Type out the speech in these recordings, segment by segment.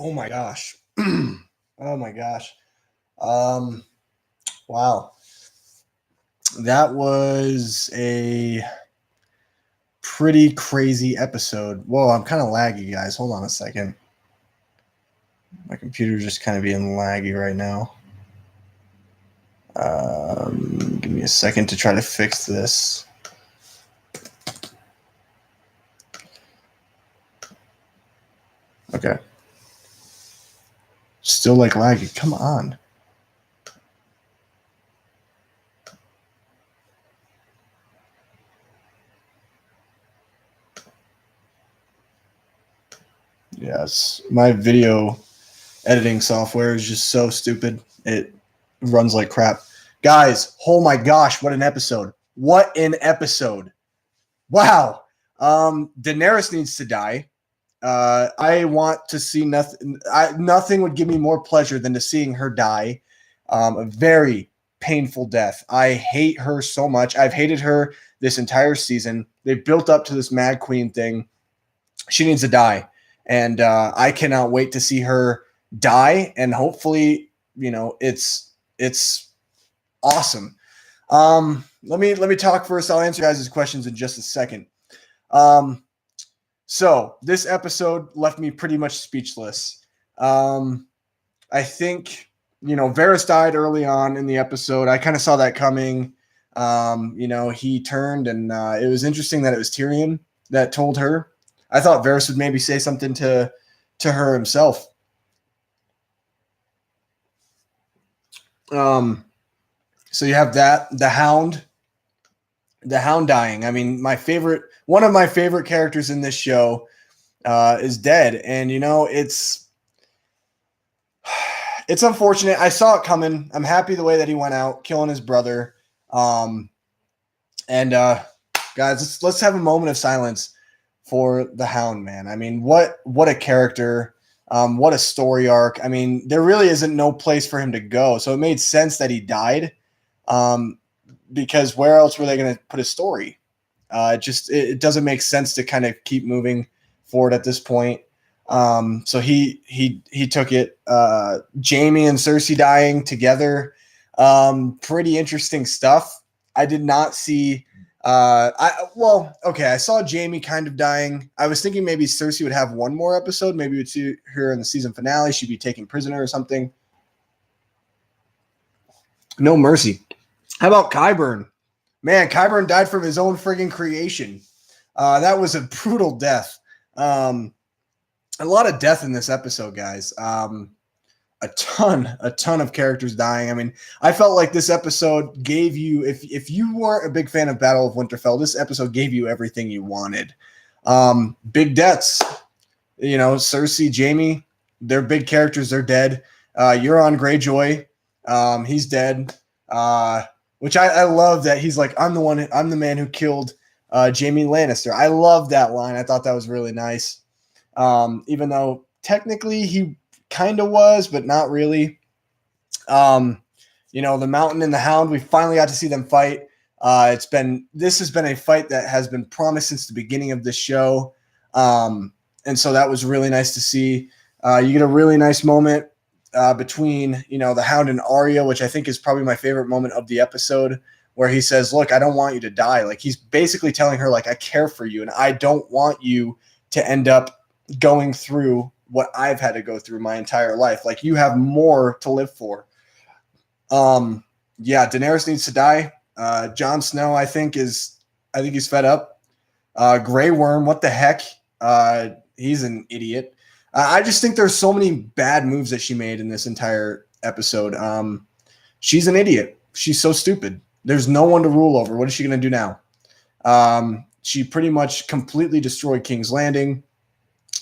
Oh my gosh. Oh my gosh. Um, wow. That was a pretty crazy episode. Whoa, I'm kind of laggy, guys. Hold on a second. My computer's just kind of being laggy right now. Give me a second to try to fix this. Okay. Still like laggy. Come on. Yes. My video editing software is just so stupid. It runs like crap. Guys, oh my gosh, what an episode. What an episode. Wow. Daenerys needs to die. I want to see nothing. Nothing would give me more pleasure than to seeing her die. A very painful death. I hate her so much. I've hated her this entire season. They built up to this Mad Queen thing. She needs to die, and I cannot wait to see her die. And hopefully, it's awesome. Let me talk first. I'll answer guys' questions in just a second. So this episode left me pretty much speechless. I think, Varys died early on in the episode. I kind of saw that coming. He turned, and it was interesting that it was Tyrion that told her. I thought Varys would maybe say something to her himself. So you have that, the Hound dying. I mean, one of my favorite characters in this show is dead, and it's unfortunate. I saw it coming. I'm happy the way that he went out, killing his brother. Guys, let's have a moment of silence for the Hound, man. I mean, what a character. What a story arc. I mean, there really isn't no place for him to go. So it made sense that he died. Because where else were they going to put a story? It doesn't make sense to kind of keep moving forward at this point. So he took it. Jaime and Cersei dying together. Pretty interesting stuff. I did not see. I saw Jaime kind of dying. I was thinking maybe Cersei would have one more episode. Maybe we'd see her in the season finale. She'd be taken prisoner or something. No mercy. How about Qyburn? Man, Qyburn died from his own friggin' creation. That was a brutal death. A lot of death in this episode, guys. A ton of characters dying. I mean, I felt like this episode gave you, if you weren't a big fan of Battle of Winterfell, this episode gave you everything you wanted. Big deaths. Cersei, Jaime, they're big characters. They're dead. Euron Greyjoy, he's dead. Which I love that he's like, I'm the man who killed Jaime Lannister. I love that line. I thought that was really nice. Even though technically he kind of was, but not really. The Mountain and the Hound, we finally got to see them fight. This has been a fight that has been promised since the beginning of this show. And so that was really nice to see. You get a really nice moment between, the Hound and Arya, which I think is probably my favorite moment of the episode, where he says, look, I don't want you to die. Like, he's basically telling her, like, I care for you, and I don't want you to end up going through what I've had to go through my entire life. Like, you have more to live for. Daenerys needs to die. Jon Snow, I think he's fed up. Grey Worm, what the heck? He's an idiot. I just think there's so many bad moves that she made in this entire episode. She's an idiot. She's so stupid. There's no one to rule over. What is she going to do now? She pretty much completely destroyed King's Landing.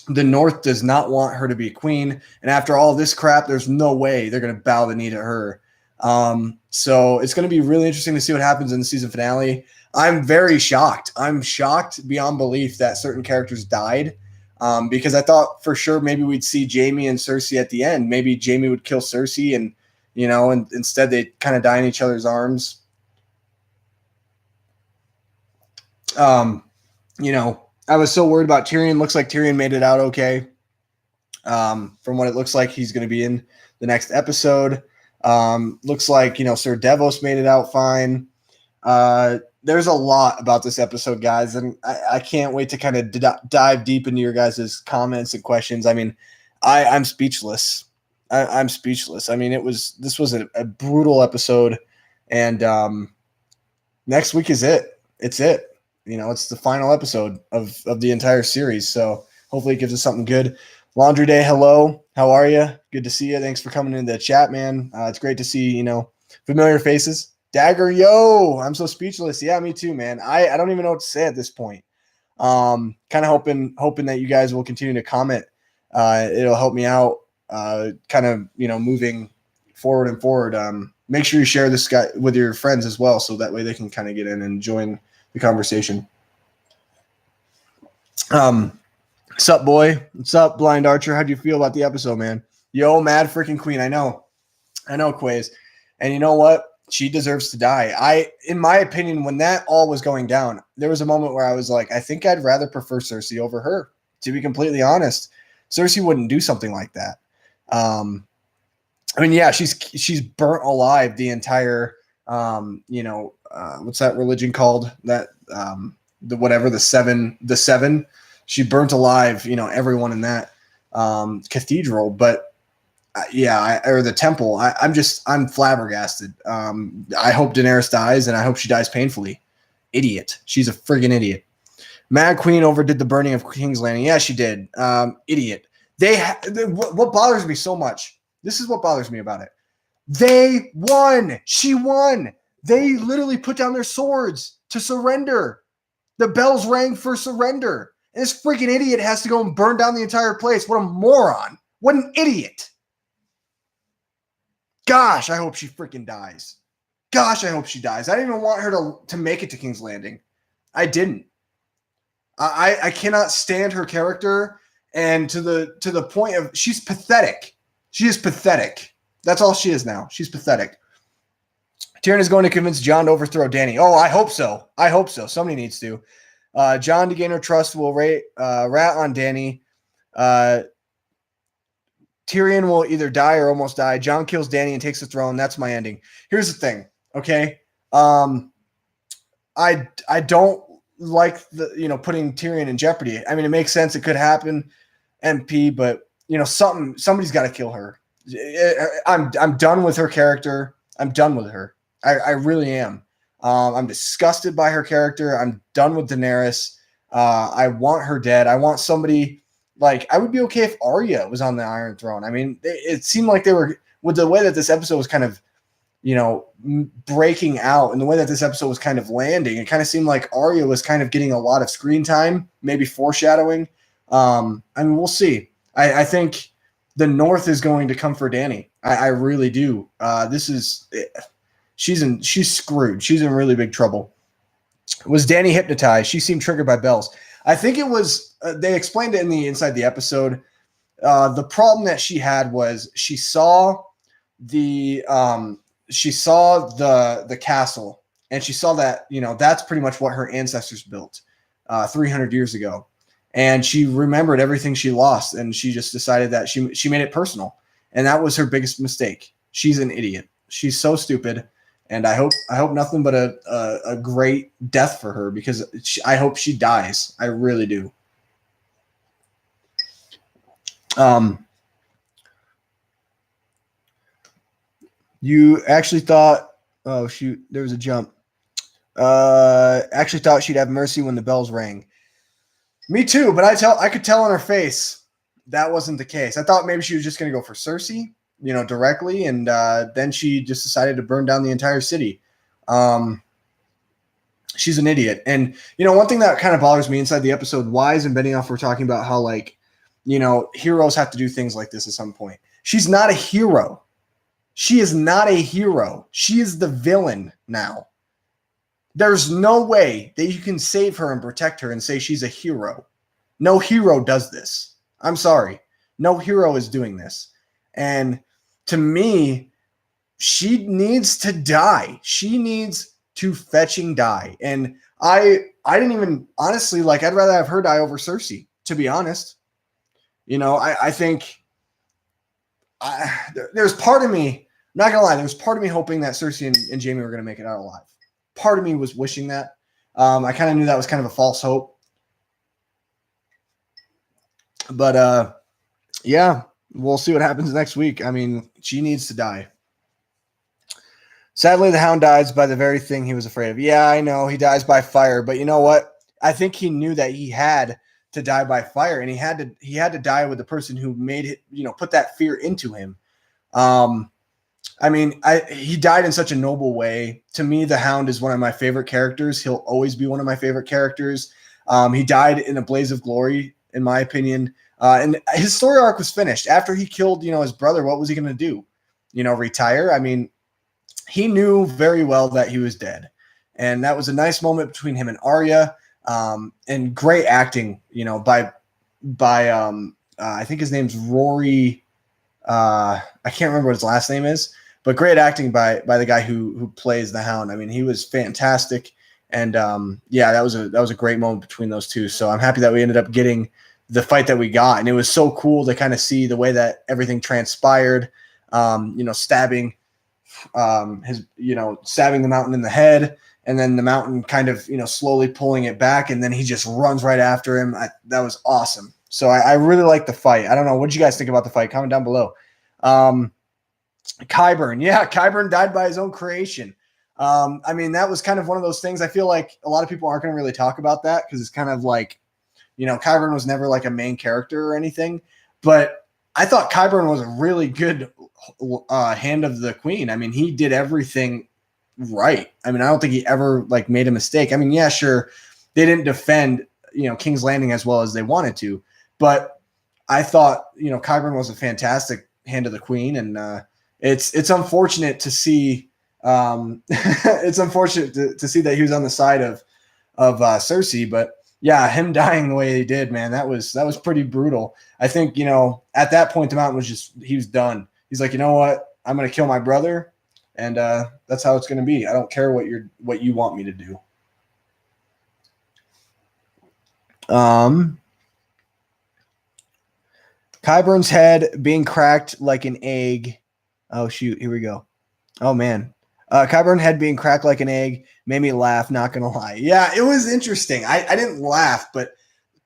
The North does not want her to be queen. And after all this crap, there's no way they're going to bow the knee to her. So it's going to be really interesting to see what happens in the season finale. I'm very shocked. I'm shocked beyond belief that certain characters died. Because I thought for sure maybe we'd see Jaime and Cersei at the end. Maybe Jaime would kill Cersei and instead they kind of die in each other's arms. I was so worried about Tyrion. Looks like Tyrion made it out okay. From what it looks like, he's going to be in the next episode. Looks like, Sir Devos made it out fine. There's a lot about this episode, guys, and I can't wait to kind of dive deep into your guys' comments and questions. I mean, I'm speechless. I'm speechless. I mean, this was a brutal episode, and next week is it. It's it. It's the final episode of the entire series. So hopefully it gives us something good. Laundry Day, hello. How are you? Good to see you. Thanks for coming into the chat, man. It's great to see, familiar faces. Dagger, yo, I'm so speechless. Yeah, me too, man. I don't even know what to say at this point. Kind of hoping that you guys will continue to comment. It'll help me out, kind of, moving forward and forward. Make sure you share this guy with your friends as well, so that way they can kind of get in and join the conversation. What's up, boy? What's up, Blind Archer? How do you feel about the episode, man? Yo, Mad freaking Queen. I know, Quaze. And you know what? She deserves to die. In my opinion, when that all was going down, there was a moment where I was like, I think I'd rather prefer Cersei over her, to be completely honest. Cersei wouldn't do something like that. I mean, yeah, she's burnt alive the entire, what's that religion called? That the seven. She burnt alive, everyone in that cathedral. But or the temple. I'm flabbergasted. I hope Daenerys dies, and I hope she dies painfully. Idiot. She's a friggin' idiot. Mad Queen overdid the burning of King's Landing. Yeah, she did. Idiot. What bothers me so much. This is what bothers me about it. They won. She won. They literally put down their swords to surrender. The bells rang for surrender. And this freaking idiot has to go and burn down the entire place. What a moron. What an idiot. Gosh, I hope she freaking dies. Gosh, I hope she dies. I didn't even want her to make it to King's Landing. I didn't. I cannot stand her character, and to the point of she's pathetic. She is pathetic. That's all she is now. She's pathetic. Tyrion is going to convince Jon to overthrow Dany. Oh, I hope so. I hope so. Somebody needs to. Jon, to gain her trust, will rat on Dany. Tyrion will either die or almost die. Jon kills Dany and takes the throne. That's my ending. Here's the thing, okay? I don't like the putting Tyrion in jeopardy. I mean, it makes sense. It could happen, MP, but somebody's got to kill her. I'm done with her character. I'm done with her. I really am. I'm disgusted by her character. I'm done with Daenerys. I want her dead. I want somebody. Like, I would be okay if Arya was on the Iron Throne. I mean, it seemed like they were, with the way that this episode was kind of, breaking out, and the way that this episode was kind of landing, it kind of seemed like Arya was kind of getting a lot of screen time, maybe foreshadowing. I mean, we'll see. I think the North is going to come for Dany. I really do. She's screwed. She's in really big trouble. Was Dany hypnotized? She seemed triggered by bells. I think it was, they explained it inside the episode. The problem that she had was she saw the castle, and she saw that, that's pretty much what her ancestors built 300 years ago. And she remembered everything she lost, and she just decided that she made it personal. And that was her biggest mistake. She's an idiot. She's so stupid. And I hope nothing but a great death for her, because I hope she dies. I really do. You actually thought, oh shoot, there was a jump. Actually thought she'd have mercy when the bells rang. Me too, but I could tell on her face that wasn't the case. I thought maybe she was just going to go for Cersei, directly, and then she just decided to burn down the entire city. She's an idiot. And, one thing that kind of bothers me inside the episode, Wise and Benioff were talking about how, heroes have to do things like this at some point. She's not a hero. She is not a hero. She is the villain now. There's no way that you can save her and protect her and say she's a hero. No hero does this. I'm sorry. No hero is doing this. And to me, she needs to die. She needs to fetching die. And I didn't even, honestly, I'd rather have her die over Cersei, to be honest. I think there's part of me, not gonna lie, there's part of me hoping that Cersei and Jaime were gonna make it out alive. Part of me was wishing that. I kind of knew that was kind of a false hope. But yeah, we'll see what happens next week. I mean, she needs to die. Sadly, the Hound dies by the very thing he was afraid of. Yeah, I know he dies by fire, but you know what? I think he knew that he had to die by fire, and he had to die with the person who made it, put that fear into him. I mean, he died in such a noble way. To me, the Hound is one of my favorite characters. He'll always be one of my favorite characters. He died in a blaze of glory, in my opinion. And his story arc was finished. After he killed, his brother, what was he going to do? Retire? I mean, he knew very well that he was dead. And that was a nice moment between him and Arya. And great acting, by I think his name's Rory. I can't remember what his last name is, but great acting by the guy who plays the Hound. I mean, he was fantastic. And yeah, that was a great moment between those two. So I'm happy that we ended up getting the fight that we got. And it was so cool to kind of see the way that everything transpired, stabbing stabbing the Mountain in the head, and then the Mountain kind of, slowly pulling it back, and then he just runs right after him. That was awesome. So I really like the fight. I don't know. What did you guys think about the fight? Comment down below. Qyburn. Yeah, Qyburn died by his own creation. I mean, that was kind of one of those things. I feel like a lot of people aren't going to really talk about that because it's kind of like, Qyburn was never like a main character or anything. But I thought Qyburn was a really good Hand of the Queen. I mean, he did everything right. I mean, I don't think he ever like made a mistake. I mean, yeah, sure, they didn't defend King's Landing as well as they wanted to, but I thought Qyburn was a fantastic Hand of the Queen, and it's unfortunate to see it's unfortunate to see that he was on the side of Cersei, but yeah, him dying the way he did, man, that was pretty brutal. I think at that point the Mountain he was done. He's like, you know what? I'm going to kill my brother, and that's how it's going to be. I don't care what you want me to do. Qyburn's head being cracked like an egg. Oh, shoot. Here we go. Oh, man. Qyburn's head being cracked like an egg made me laugh, not going to lie. Yeah, it was interesting. I didn't laugh, but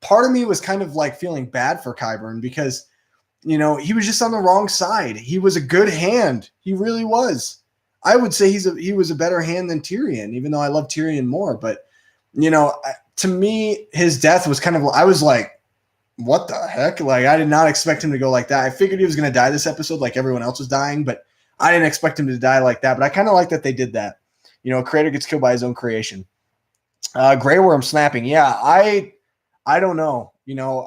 part of me was kind of like feeling bad for Qyburn because he was just on the wrong side. He was a good hand. He really was. I would say he was a better hand than Tyrion, even though I love Tyrion more. But, to me, his death was kind of, I was like, what the heck? Like, I did not expect him to go like that. I figured he was going to die this episode like everyone else was dying, but I didn't expect him to die like that. But I kind of like that they did that. A creator gets killed by his own creation. Grey Worm snapping. Yeah, I don't know.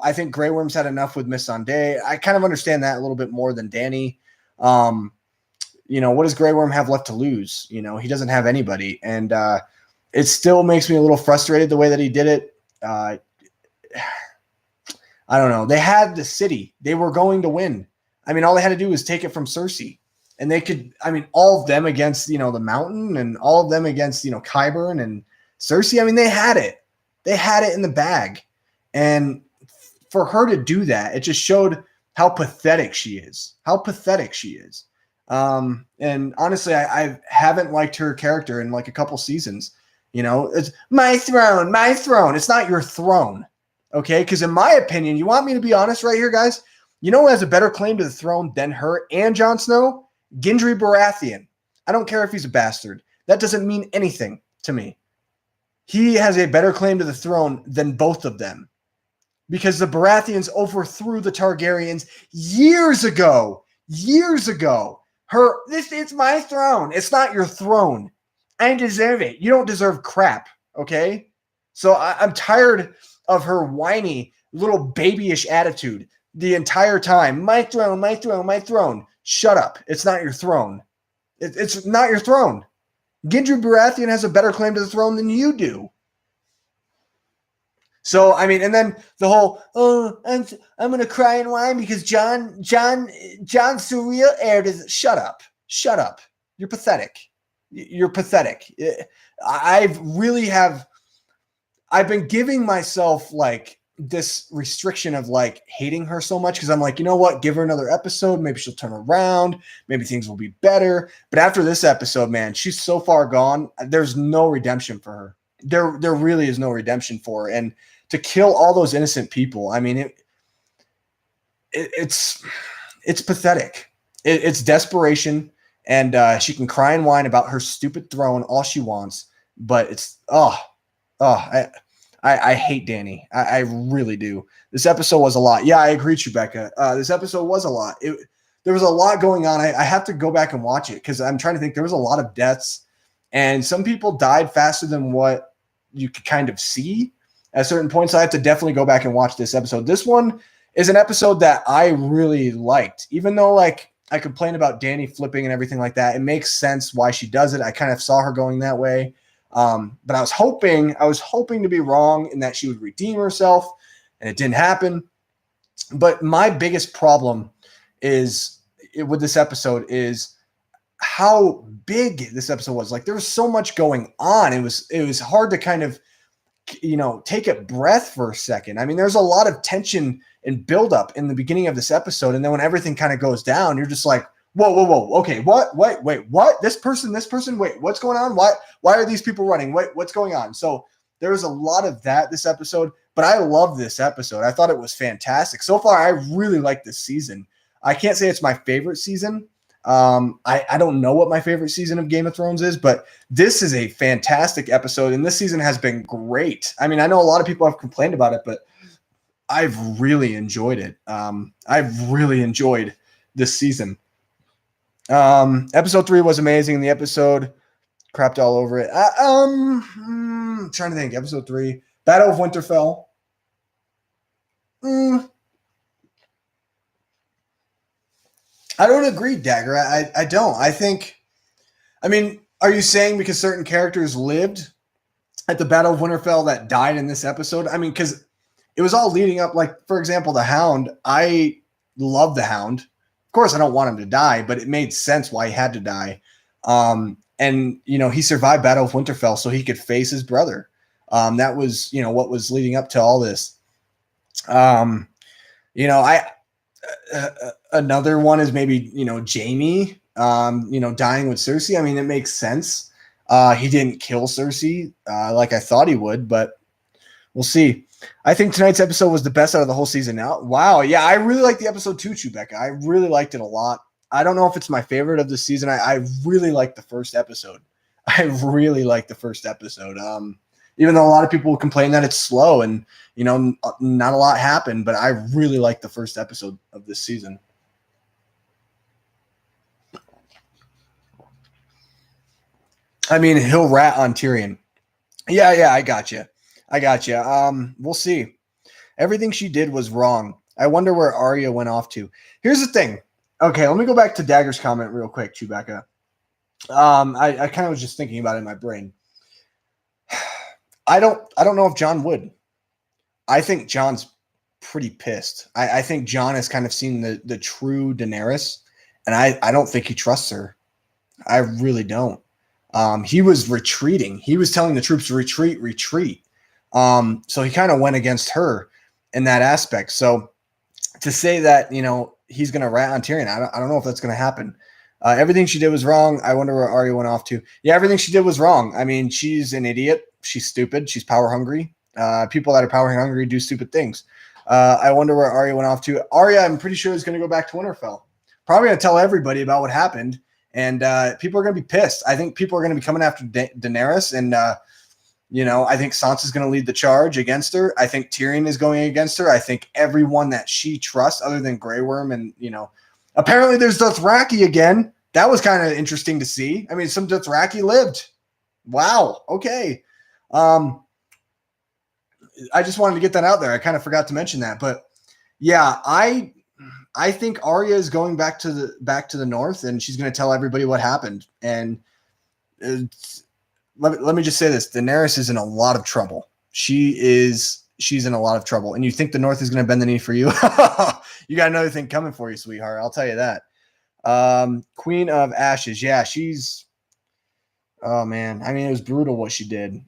I think Grey Worm's had enough with Missandei. I kind of understand that a little bit more than Dany. What does Grey Worm have left to lose? He doesn't have anybody. And it still makes me a little frustrated the way that he did it. I don't know. They had the city. They were going to win. I mean, all they had to do was take it from Cersei. And they could, I mean, all of them against, the Mountain, and all of them against, Qyburn and Cersei. I mean, they had it. They had it in the bag. And for her to do that, it just showed how pathetic she is. And honestly, I haven't liked her character in like a couple seasons. It's my throne, my throne. It's not your throne. Okay? Because in my opinion, you want me to be honest right here, guys? Who has a better claim to the throne than her and Jon Snow? Gendry Baratheon. I don't care if he's a bastard. That doesn't mean anything to me. He has a better claim to the throne than both of them. Because the Baratheons overthrew the Targaryens years ago. It's my throne. It's not your throne. I deserve it. You don't deserve crap, okay? So I'm tired of her whiny, little babyish attitude the entire time. My throne, my throne, my throne. Shut up. It's not your throne. It's not your throne. Gendry Baratheon has a better claim to the throne than you do. So, I mean, and then the whole, I'm going to cry and whine because John's the real heir to shut up. You're pathetic. I've been giving myself like this restriction of like hating her so much, because I'm like, you know what, give her another episode, maybe she'll turn around, maybe things will be better. But after this episode, man, she's so far gone. There's no redemption for her. There really is no redemption for her. And to kill all those innocent people, I mean, it's pathetic. It's desperation, and she can cry and whine about her stupid throne all she wants, but it's I hate Dany. I really do. This episode was a lot. Yeah, I agree, Rebecca. This episode was a lot. There was a lot going on. I have to go back and watch it because I'm trying to think. There was a lot of deaths, and some people died faster than what you could kind of see at certain points. So I have to definitely go back and watch this episode. This one is an episode that I really liked, even though like I complain about Dany flipping and everything like that. It makes sense why she does it. I kind of saw her going that way. But I was hoping to be wrong and that she would redeem herself, and it didn't happen. But my biggest problem with this episode is how big this episode was. Like there was so much going on. It was hard to kind of, take a breath for a second. I mean, there's a lot of tension and buildup in the beginning of this episode. And then when everything kind of goes down, you're just like, whoa. Okay. What? Wait, what? This person, wait, what's going on? Why are these people running? What's going on? So there was a lot of that this episode, but I love this episode. I thought it was fantastic. So far, I really like this season. I can't say it's my favorite season. I don't know what my favorite season of Game of Thrones is, but this is a fantastic episode, and this season has been great. I mean, I know a lot of people have complained about it, but I've really enjoyed it. I've really enjoyed this season. Episode 3 was amazing. The episode crapped all over it. Trying to think. Episode 3, Battle of Winterfell. I don't agree, Dagger. I don't. I mean, are you saying because certain characters lived at the Battle of Winterfell that died in this episode? I mean, because it was all leading up, like, for example, the Hound. I love the Hound. Of course, I don't want him to die, but it made sense why he had to die. And, he survived Battle of Winterfell so he could face his brother. That was, what was leading up to all this. Another one is maybe, Jaime, dying with Cersei. I mean, it makes sense. He didn't kill Cersei like I thought he would, but we'll see. I think tonight's episode was the best out of the whole season. Now, wow. Yeah, I really liked the episode too, Chewbacca. I really liked it a lot. I don't know if it's my favorite of the season. I really liked the first episode. Even though a lot of people complain that it's slow and, not a lot happened, but I really liked the first episode of this season. I mean, he'll rat on Tyrion. Yeah, I got you. We'll see. Everything she did was wrong. I wonder where Arya went off to. Here's the thing. Okay, let me go back to Dagger's comment real quick, Chewbacca. I kind of was just thinking about it in my brain. I don't know if Jon would. I think Jon's pretty pissed. I think Jon has kind of seen the true Daenerys, and I don't think he trusts her. I really don't. He was retreating. He was telling the troops to retreat. So he kind of went against her in that aspect. So to say that, he's going to rat on Tyrion, I don't know if that's going to happen. Everything she did was wrong. I wonder where Arya went off to. Yeah, everything she did was wrong. I mean, she's an idiot. She's stupid. She's power hungry. People that are power hungry do stupid things. I wonder where Arya went off to. Arya, I'm pretty sure, is going to go back to Winterfell. Probably going to tell everybody about what happened. And people are going to be pissed. I think people are going to be coming after Daenerys. And, I think Sansa's going to lead the charge against her. I think Tyrion is going against her. I think everyone that she trusts, other than Grey Worm, and, apparently there's Dothraki again. That was kind of interesting to see. I mean, some Dothraki lived. Wow. Okay. I just wanted to get that out there. I kind of forgot to mention that. But, yeah, I think Arya is going back to the north, and she's going to tell everybody what happened. And let me just say this: Daenerys is in a lot of trouble. She's in a lot of trouble. And you think the north is going to bend the knee for you? You got another thing coming for you, sweetheart. I'll tell you that. Queen of Ashes. Yeah, she's. Oh man, I mean, it was brutal what she did.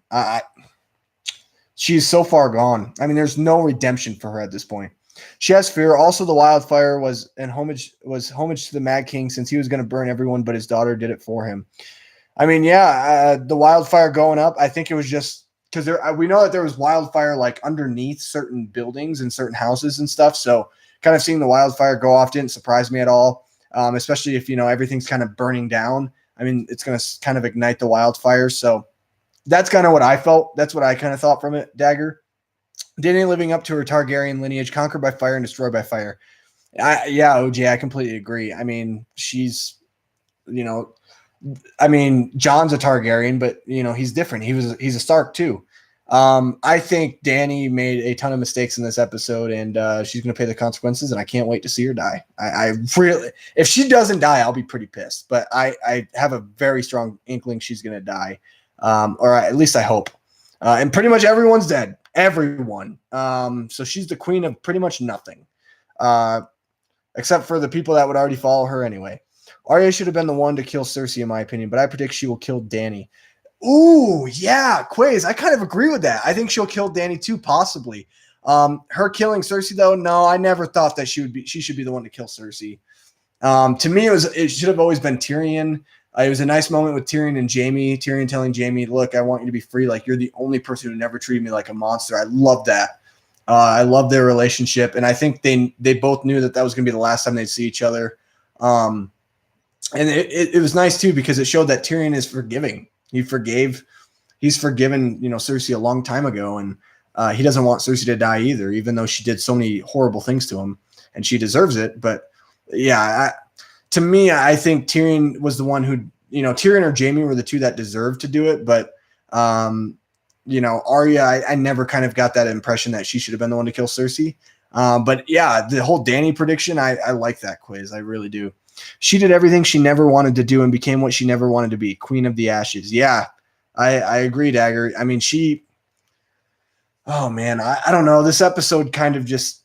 She's so far gone. I mean, there's no redemption for her at this point. She has fear. Also, the wildfire was homage to the Mad King, since he was going to burn everyone, but his daughter did it for him. I mean, yeah, the wildfire going up. I think it was just because we know that there was wildfire like underneath certain buildings and certain houses and stuff. So, kind of seeing the wildfire go off didn't surprise me at all. Especially if everything's kind of burning down. I mean, it's going to kind of ignite the wildfire. So that's kind of what I felt. That's what I kind of thought from it. Dagger. Dany living up to her Targaryen lineage, conquered by fire and destroyed by fire. Yeah, OJ, I completely agree. I mean, she's, John's a Targaryen, but he's different. He's a Stark too. I think Dany made a ton of mistakes in this episode, and she's going to pay the consequences. And I can't wait to see her die. I really, if she doesn't die, I'll be pretty pissed. But I have a very strong inkling she's going to die, or at least I hope. And pretty much everyone's dead. Everyone. So she's the queen of pretty much nothing, except for the people that would already follow her anyway. Arya should have been the one to kill Cersei, in my opinion, but I predict she will kill Dany. Ooh, yeah, Quaze. I kind of agree with that. I think she'll kill Dany too, possibly. Her killing Cersei, though, no, I never thought that she should be the one to kill Cersei. To me, it should have always been Tyrion. It was a nice moment with Tyrion and Jaime. Tyrion telling Jaime, look, I want you to be free. Like, you're the only person who never treated me like a monster. I love that. I love their relationship. And I think they both knew that was going to be the last time they'd see each other. And it was nice, too, because it showed that Tyrion is forgiving. He's forgiven, Cersei a long time ago. And he doesn't want Cersei to die either, even though she did so many horrible things to him. And she deserves it. But, yeah, to me, I think Tyrion was the one who, Tyrion or Jaime were the two that deserved to do it. But, Arya, I never kind of got that impression that she should have been the one to kill Cersei. But yeah, the whole Dany prediction, I like that Quiz. I really do. She did everything she never wanted to do and became what she never wanted to be, Queen of the Ashes. Yeah, I agree, Dagger. I mean, oh man, I don't know. This episode kind of just,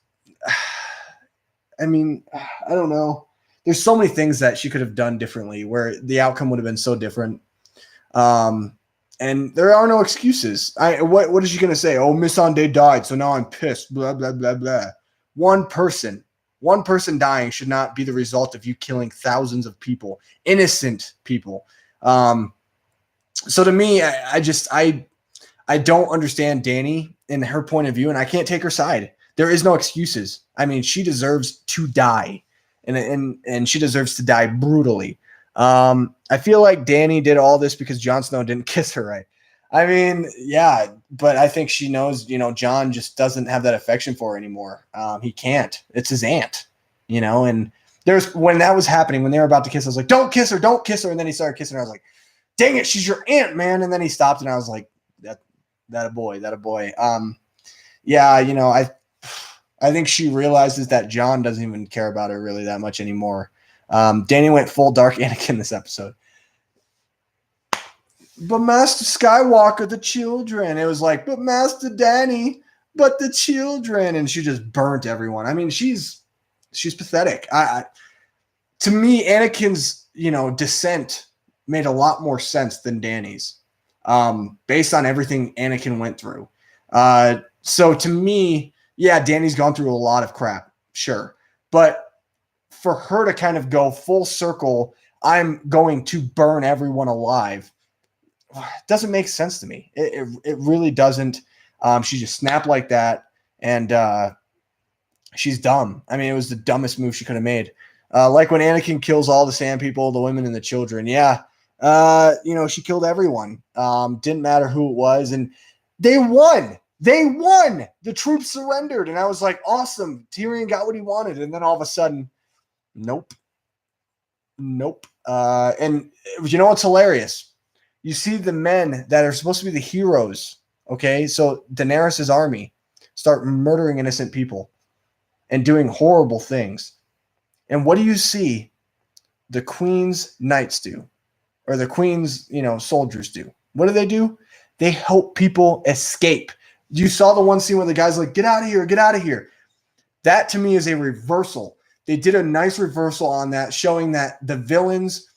I don't know. There's so many things that she could have done differently where the outcome would have been so different. And there are no excuses. What is she going to say? Oh, Missandei died, so now I'm pissed. Blah, blah, blah, blah. One person dying should not be the result of you killing thousands of people, innocent people. So to me, I don't understand Dany and her point of view, and I can't take her side. There is no excuses. I mean, she deserves to die. And she deserves to die brutally. I feel like Dany did all this because Jon Snow didn't kiss her right. I mean, yeah, but I think she knows, Jon just doesn't have that affection for her anymore. He can't. It's his aunt, and when that was happening, when they were about to kiss, I was like, don't kiss her. And then he started kissing her. I was like, dang it, she's your aunt, man. And then he stopped and I was like, that a boy. Yeah, I think she realizes that Jon doesn't even care about her really that much anymore. Dany went full dark Anakin this episode. But Master Skywalker, the children. It was like, but Master Dany, but the children. And she just burnt everyone. I mean, she's pathetic. To me, Anakin's, descent made a lot more sense than Dany's, based on everything Anakin went through. So to me, yeah, Dany's gone through a lot of crap, sure. But for her to kind of go full circle, I'm going to burn everyone alive, doesn't make sense to me. It really doesn't. She just snapped like that, and she's dumb. I mean, it was the dumbest move she could have made. Like when Anakin kills all the sand people, the women, and the children. Yeah, she killed everyone. Didn't matter who it was, and they won. The troops surrendered, and I was like, awesome. Tyrion got what he wanted, and then all of a sudden, nope. And you know what's hilarious? You see the men that are supposed to be the heroes, okay? So Daenerys' army start murdering innocent people and doing horrible things. And what do you see the queen's knights do? Or the queen's, soldiers do? What do? They help people escape. You saw the one scene where the guy's like, get out of here. That to me is a reversal. They did a nice reversal on that, showing that the villains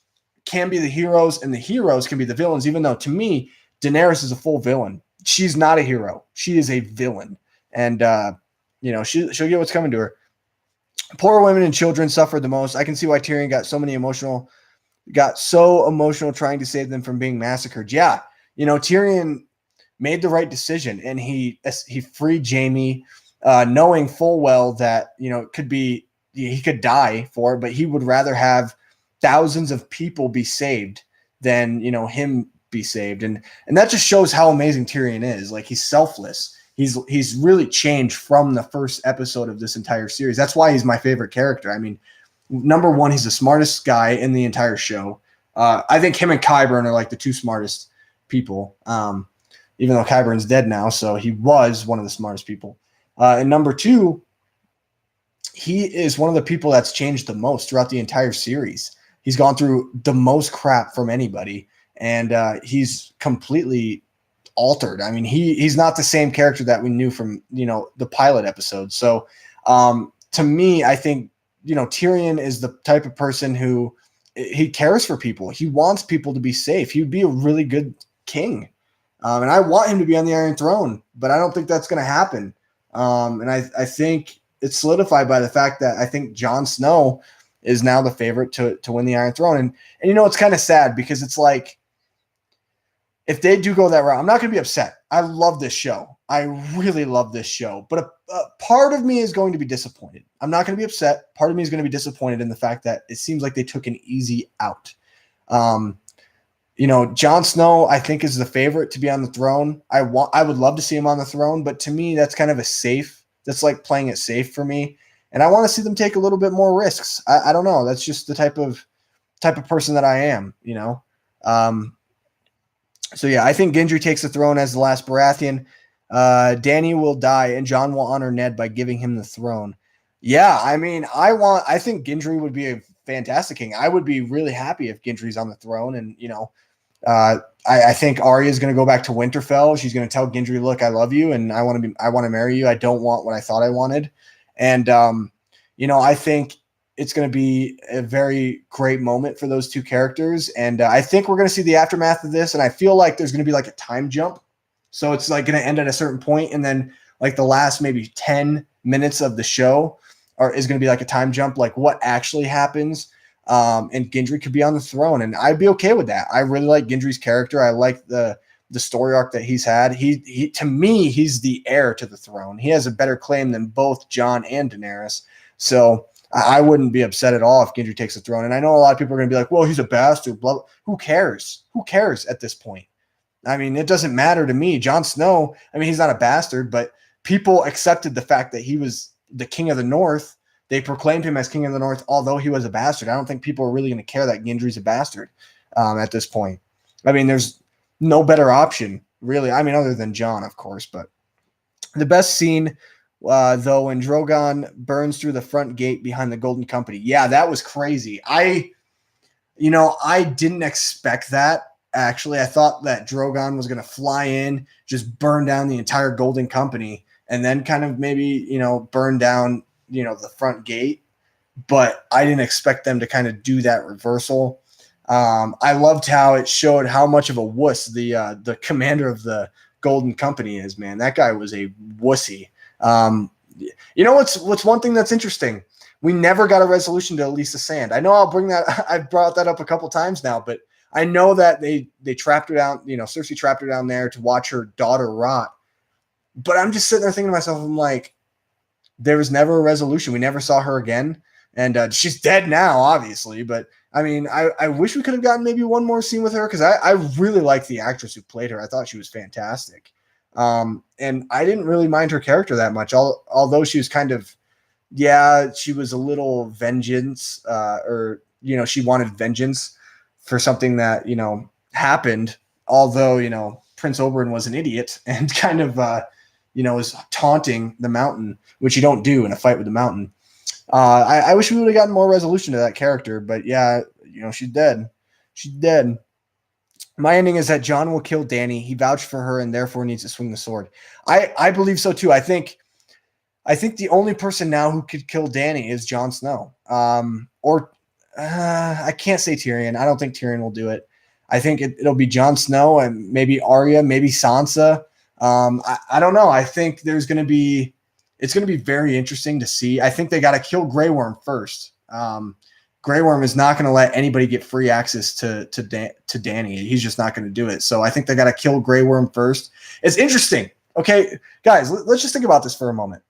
can be the heroes and the heroes can be the villains, even though to me, Daenerys is a full villain. she's not a hero. She is a villain. And, she'll get what's coming to her. Poor women and children suffered the most. I can see why Tyrion got so emotional trying to save them from being massacred. Yeah, Tyrion made the right decision, and he freed Jaime, knowing full well that it could be he could die for it, but he would rather have thousands of people be saved than him be saved, and that just shows how amazing Tyrion is. Like, he's selfless. He's really changed from the first episode of this entire series. That's why he's my favorite character. I mean, number one, he's the smartest guy in the entire show. I think him and Qyburn are like the two smartest people. Even though Qyburn's dead now, so he was one of the smartest people. And number two, he is one of the people that's changed the most throughout the entire series. He's gone through the most crap from anybody, and he's completely altered. I mean, he's not the same character that we knew from the pilot episode. So to me, I think Tyrion is the type of person who he cares for people. He wants people to be safe. He would be a really good king. And I want him to be on the Iron Throne, but I don't think that's going to happen. And I think it's solidified by the fact that I think Jon Snow is now the favorite to win the Iron Throne. And it's kind of sad because it's like, if they do go that route, I'm not going to be upset. I love this show. I really love this show. But a part of me is going to be disappointed. I'm not going to be upset. Part of me is going to be disappointed in the fact that it seems like they took an easy out. Jon Snow, I think, is the favorite to be on the throne. I would love to see him on the throne, but to me, that's kind of that's like playing it safe for me. And I want to see them take a little bit more risks. I don't know. That's just the type of person that I am, So yeah, I think Gendry takes the throne as the last Baratheon. Dany will die, and Jon will honor Ned by giving him the throne. Yeah, I mean, I think Gendry would be a fantastic king. I would be really happy if Gendry's on the throne, and I think Arya is going to go back to Winterfell. She's going to tell Gendry, "Look, I love you, and I want to marry you. I don't want what I thought I wanted." And I think it's going to be a very great moment for those two characters. And I think we're going to see the aftermath of this. And I feel like there's going to be like a time jump. So it's like going to end at a certain point, and then like the last maybe 10 minutes of the show is going to be like a time jump, like what actually happens. And Gendry could be on the throne, and I'd be okay with that. I really like Gendry's character. I like the story arc that he's had. He to me, he's the heir to the throne. He has a better claim than both Jon and Daenerys. So I wouldn't be upset at all if Gendry takes the throne. And I know a lot of people are going to be like, well, he's a bastard. Blah, blah. Who cares? Who cares at this point? I mean, it doesn't matter to me. Jon Snow, I mean, he's not a bastard, but people accepted the fact that he was the king of the North. They proclaimed him as king of the North, although he was a bastard. I don't think people are really going to care that Gendry's a bastard at this point. I mean, there's no better option, really. I mean, other than Jon, of course. But the best scene, though, when Drogon burns through the front gate behind the Golden Company. Yeah, that was crazy. I didn't expect that. Actually, I thought that Drogon was going to fly in, just burn down the entire Golden Company, and then kind of maybe, burn down, the front gate. But I didn't expect them to kind of do that reversal. I loved how it showed how much of a wuss the commander of the Golden Company is, man. That guy was a wussy. What's one thing that's interesting? We never got a resolution to Elisa Sand. I know I've brought that up a couple times now, but I know that they trapped her down, Cersei trapped her down there to watch her daughter rot. But I'm just sitting there thinking to myself, I'm like, there was never a resolution. We never saw her again. And she's dead now, obviously. But, I mean, I wish we could have gotten maybe one more scene with her because I really like the actress who played her. I thought she was fantastic. And I didn't really mind her character that much, although she was kind of, she was a little vengeance she wanted vengeance for something that, happened, although, Prince Oberyn was an idiot and kind of, was taunting the Mountain, which you don't do in a fight with the Mountain. I wish we would have gotten more resolution to that character, but she's dead. She's dead. My ending is that Jon will kill Dany. He vouched for her and therefore needs to swing the sword. I believe so too. I think the only person now who could kill Dany is Jon Snow. I can't say Tyrion. I don't think Tyrion will do it. I think it'll be Jon Snow and maybe Arya, maybe Sansa. I don't know. I think it's going to be very interesting to see. I think they got to kill Grey Worm first. Grey Worm is not going to let anybody get free access to Dany. He's just not going to do it. So I think they got to kill Grey Worm first. It's interesting. Okay, guys, let's just think about this for a moment.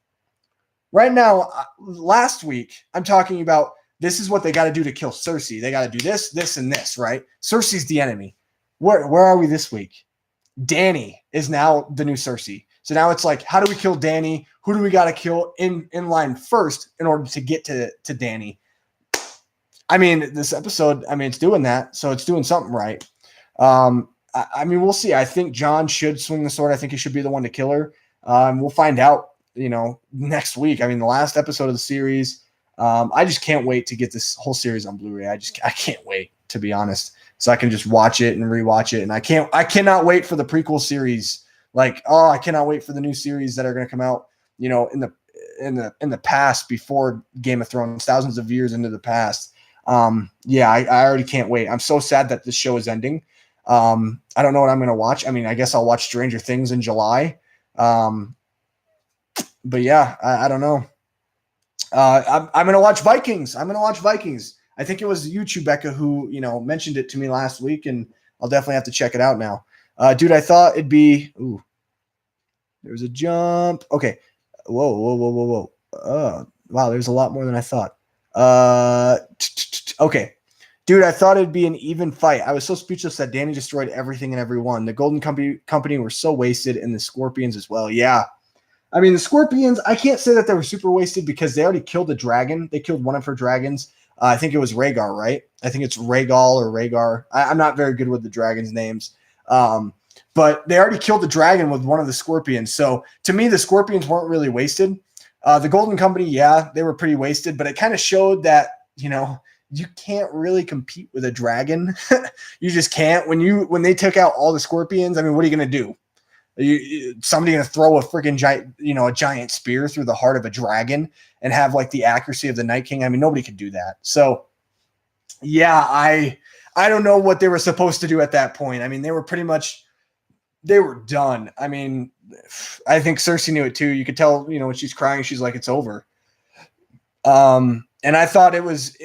Right now, last week, I'm talking about this is what they got to do to kill Cersei. They got to do this, this, and this, right? Cersei's the enemy. Where are we this week? Dany is now the new Cersei. So now it's like, how do we kill Dany? Who do we got to kill in line first in order to get to Dany? I mean, this episode, I mean, it's doing that. So it's doing something right. I mean, we'll see. I think Jon should swing the sword. I think he should be the one to kill her. We'll find out, next week. I mean, the last episode of the series, I just can't wait to get this whole series on Blu-ray. I can't wait, to be honest. So I can just watch it and rewatch it. And I cannot wait for the prequel series. Like, I cannot wait for the new series that are going to come out, in the past before Game of Thrones, thousands of years into the past. I already can't wait. I'm so sad that this show is ending. I don't know what I'm going to watch. I mean, I guess I'll watch Stranger Things in July. But yeah, I don't know. I'm going to watch Vikings. I think it was you, Chewbecca, who, mentioned it to me last week, and I'll definitely have to check it out now. Dude, I thought it'd be, there's a jump. Okay. Whoa. Wow. There's a lot more than I thought. Okay. Dude, I thought it'd be an even fight. I was so speechless that Dany destroyed everything and everyone. The Golden Company were so wasted, and the Scorpions as well. Yeah. I mean, the Scorpions, I can't say that they were super wasted because they already killed a dragon. They killed one of her dragons. I think it was Rhaegar, right? I think it's Rhaegal or Rhaegar. I'm not very good with the dragons' names. But they already killed the dragon with one of the Scorpions. So to me, the Scorpions weren't really wasted. The Golden Company, yeah, they were pretty wasted, but it kind of showed that, you can't really compete with a dragon. You just can't. When they took out all the Scorpions, I mean, what are you going to do? Somebody going to throw a freaking giant, a giant spear through the heart of a dragon and have like the accuracy of the Night King? I mean, nobody could do that. So yeah, I don't know what they were supposed to do at that point. I mean, they were done. I mean, I think Cersei knew it too. You could tell, when she's crying, she's like, it's over. And I thought it was,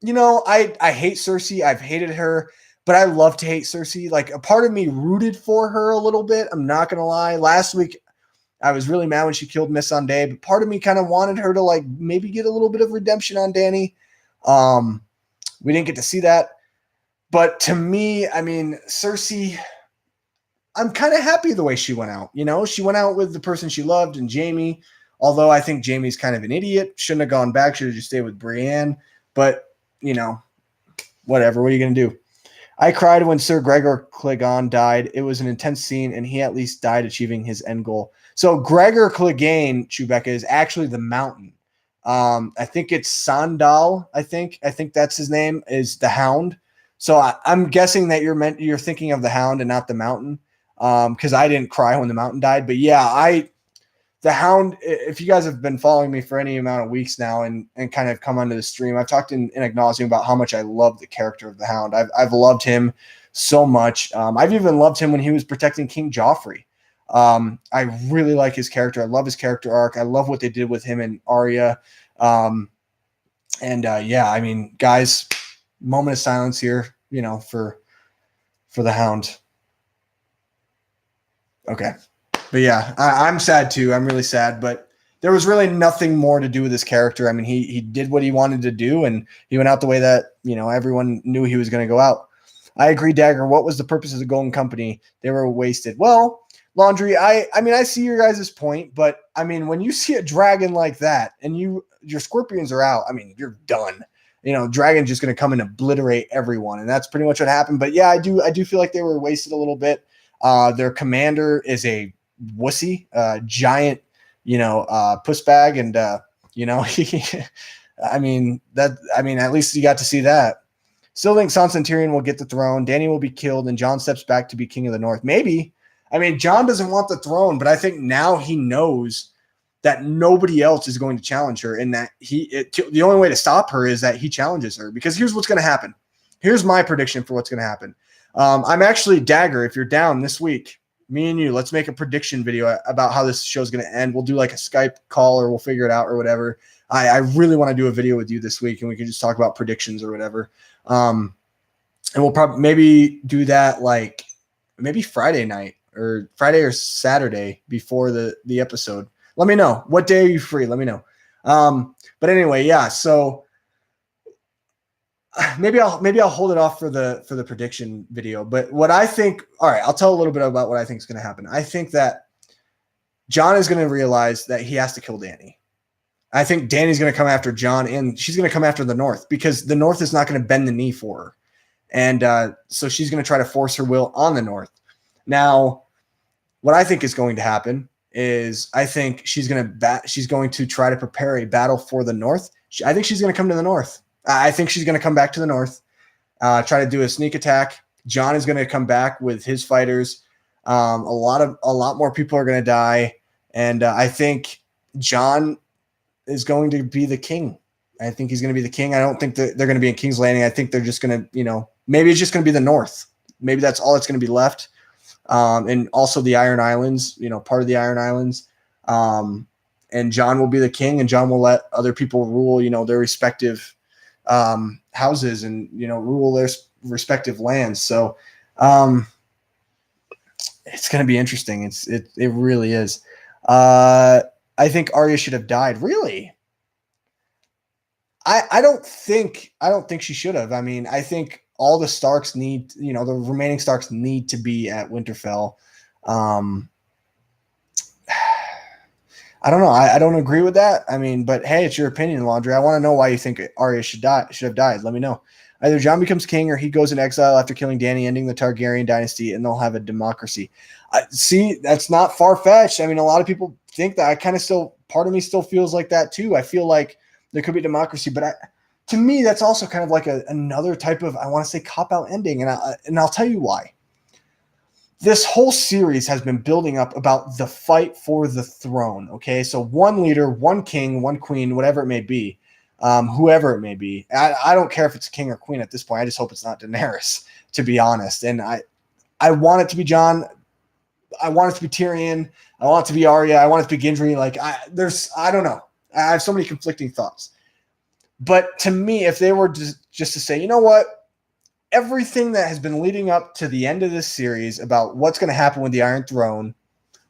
I hate Cersei. I've hated her, but I love to hate Cersei. Like, a part of me rooted for her a little bit. I'm not going to lie. Last week, I was really mad when she killed Missandei, but part of me kind of wanted her to like maybe get a little bit of redemption on Dany. We didn't get to see that. But to me, I mean, Cersei, I'm kind of happy the way she went out. She went out with the person she loved and Jaime, although I think Jaime's kind of an idiot. Shouldn't have gone back. Should have just stayed with Brienne. But, whatever. What are you going to do? I cried when Sir Gregor Clegane died. It was an intense scene, and he at least died achieving his end goal. So Gregor Clegane, Chewbecca, is actually the mountain. I think it's Sandal. I think that's his name, is the Hound. So I'm guessing that you're thinking of the Hound and not the mountain. Because I didn't cry when the mountain died. But yeah, the Hound, if you guys have been following me for any amount of weeks now and kind of come onto the stream, I've talked in ad nauseam about how much I love the character of the Hound. I've loved him so much. I've even loved him when he was protecting King Joffrey. I really like his character. I love his character arc. I love what they did with him and Arya. Yeah, I mean, guys, moment of silence here, for the Hound. Okay. But yeah, I'm sad too. I'm really sad, but there was really nothing more to do with his character. I mean, he did what he wanted to do, and he went out the way that, everyone knew he was going to go out. I agree, Dagger. What was the purpose of the Golden Company? They were wasted. Well, Laundry, I mean, I see your guys' point, but I mean, when you see a dragon like that and your Scorpions are out, I mean, you're done. Dragon's just going to come and obliterate everyone, and that's pretty much what happened. But yeah, I do feel like they were wasted a little bit. Their commander is a wussy, giant, puss bag, and I mean, at least you got to see that. Still think Sansa and Tyrion will get the throne. Dany will be killed, and Jon steps back to be king of the North. Maybe. I mean, Jon doesn't want the throne, but I think now he knows that nobody else is going to challenge her, and that the only way to stop her is that he challenges her. Because here's what's going to happen. Here's my prediction for what's going to happen. I'm actually, Dagger, if you're down this week, Me and you, let's make a prediction video about how this show's going to end. We'll do like a Skype call or we'll figure it out or whatever. I really want to do a video with you this week and we can just talk about predictions or whatever. And we'll probably maybe do that like maybe Friday night or Friday or Saturday before the episode. Let me know. What day are you free? Let me know. But anyway, yeah, so maybe I'll hold it off for the prediction video. But what I think, all right, I'll tell a little bit about what I think is going to happen. I think that Jon is going to realize that he has to kill Dany. I think Dany's going to come after Jon, and she's going to come after the North because the North is not going to bend the knee for her. And so she's going to try to force her will on the North. Now, what I think is going to happen is I think she's going to try to prepare a battle for the North. I think she's going to come to the North. I think she's going to come back to the North, try to do a sneak attack. Jon is going to come back with his fighters. A lot more people are going to die. And I think Jon is going to be the king. I think he's going to be the king. I don't think that they're going to be in King's Landing. I think they're just going to, maybe it's just going to be the North. Maybe that's all that's going to be left. And also the Iron Islands, part of the Iron Islands. And Jon will be the king, and Jon will let other people rule, their respective houses and, rule their respective lands. So it's going to be interesting. It really is. I think Arya should have died. Really? I don't think she should have. I mean, I think all the Starks need, the remaining Starks need to be at Winterfell. I don't know. I don't agree with that. I mean, but hey, it's your opinion, Laundry. I want to know why you think Arya should have died. Let me know. Either Jon becomes king or he goes in exile after killing Dany, ending the Targaryen dynasty, and they'll have a democracy. See, that's not far-fetched. I mean, a lot of people think that. Part of me still feels like that too. I feel like there could be democracy, but to me, that's also kind of like another type of, I want to say, cop-out ending, and I'll tell you why. This whole series has been building up about the fight for the throne, okay? So one leader, one king, one queen, whatever it may be, whoever it may be. I don't care if it's a king or queen at this point. I just hope it's not Daenerys, to be honest. And I want it to be Jon. I want it to be Tyrion. I want it to be Arya. I want it to be Gendry. I don't know. I have so many conflicting thoughts. But to me, if they were just to say, you know what? Everything that has been leading up to the end of this series about what's going to happen with the Iron Throne,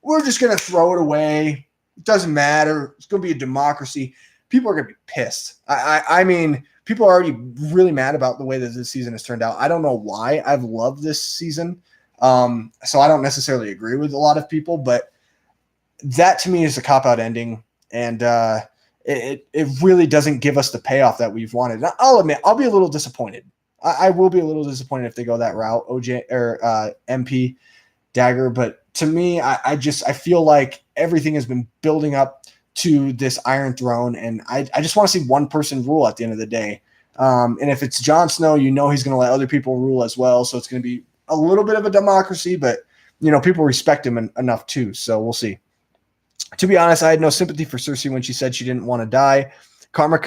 we're just going to throw it away. It doesn't matter. It's going to be a democracy. People are going to be pissed. I mean, people are already really mad about the way that this season has turned out. I don't know why. I've loved this season. So I don't necessarily agree with a lot of people, but that to me is a cop-out ending. And it really doesn't give us the payoff that we've wanted. And I'll admit, I'll be a little disappointed. I will be a little disappointed if they go that route, OJ or MP Dagger. But to me, I feel like everything has been building up to this Iron Throne, and I just want to see one person rule at the end of the day. And if it's Jon Snow, he's going to let other people rule as well. So it's going to be a little bit of a democracy, but people respect him enough too. So we'll see. To be honest, I had no sympathy for Cersei when she said she didn't want to die. Karma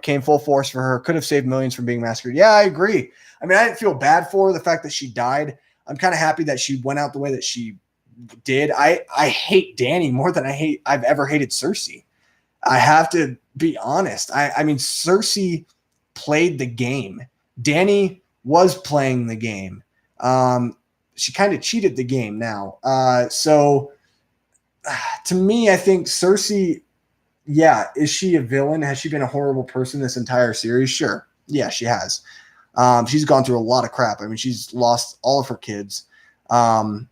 came full force for her, could have saved millions from being massacred. Yeah, I agree. I mean, I didn't feel bad for her, the fact that she died. I'm kind of happy that she went out the way that she did. I hate Dany more than I've ever hated Cersei. I have to be honest. I mean, Cersei played the game. Dany was playing the game. She kind of cheated the game now. So to me, I think Cersei, yeah, is she a villain? Has she been a horrible person this entire series? Sure. Yeah, she has. She's gone through a lot of crap. I mean, she's lost all of her kids, and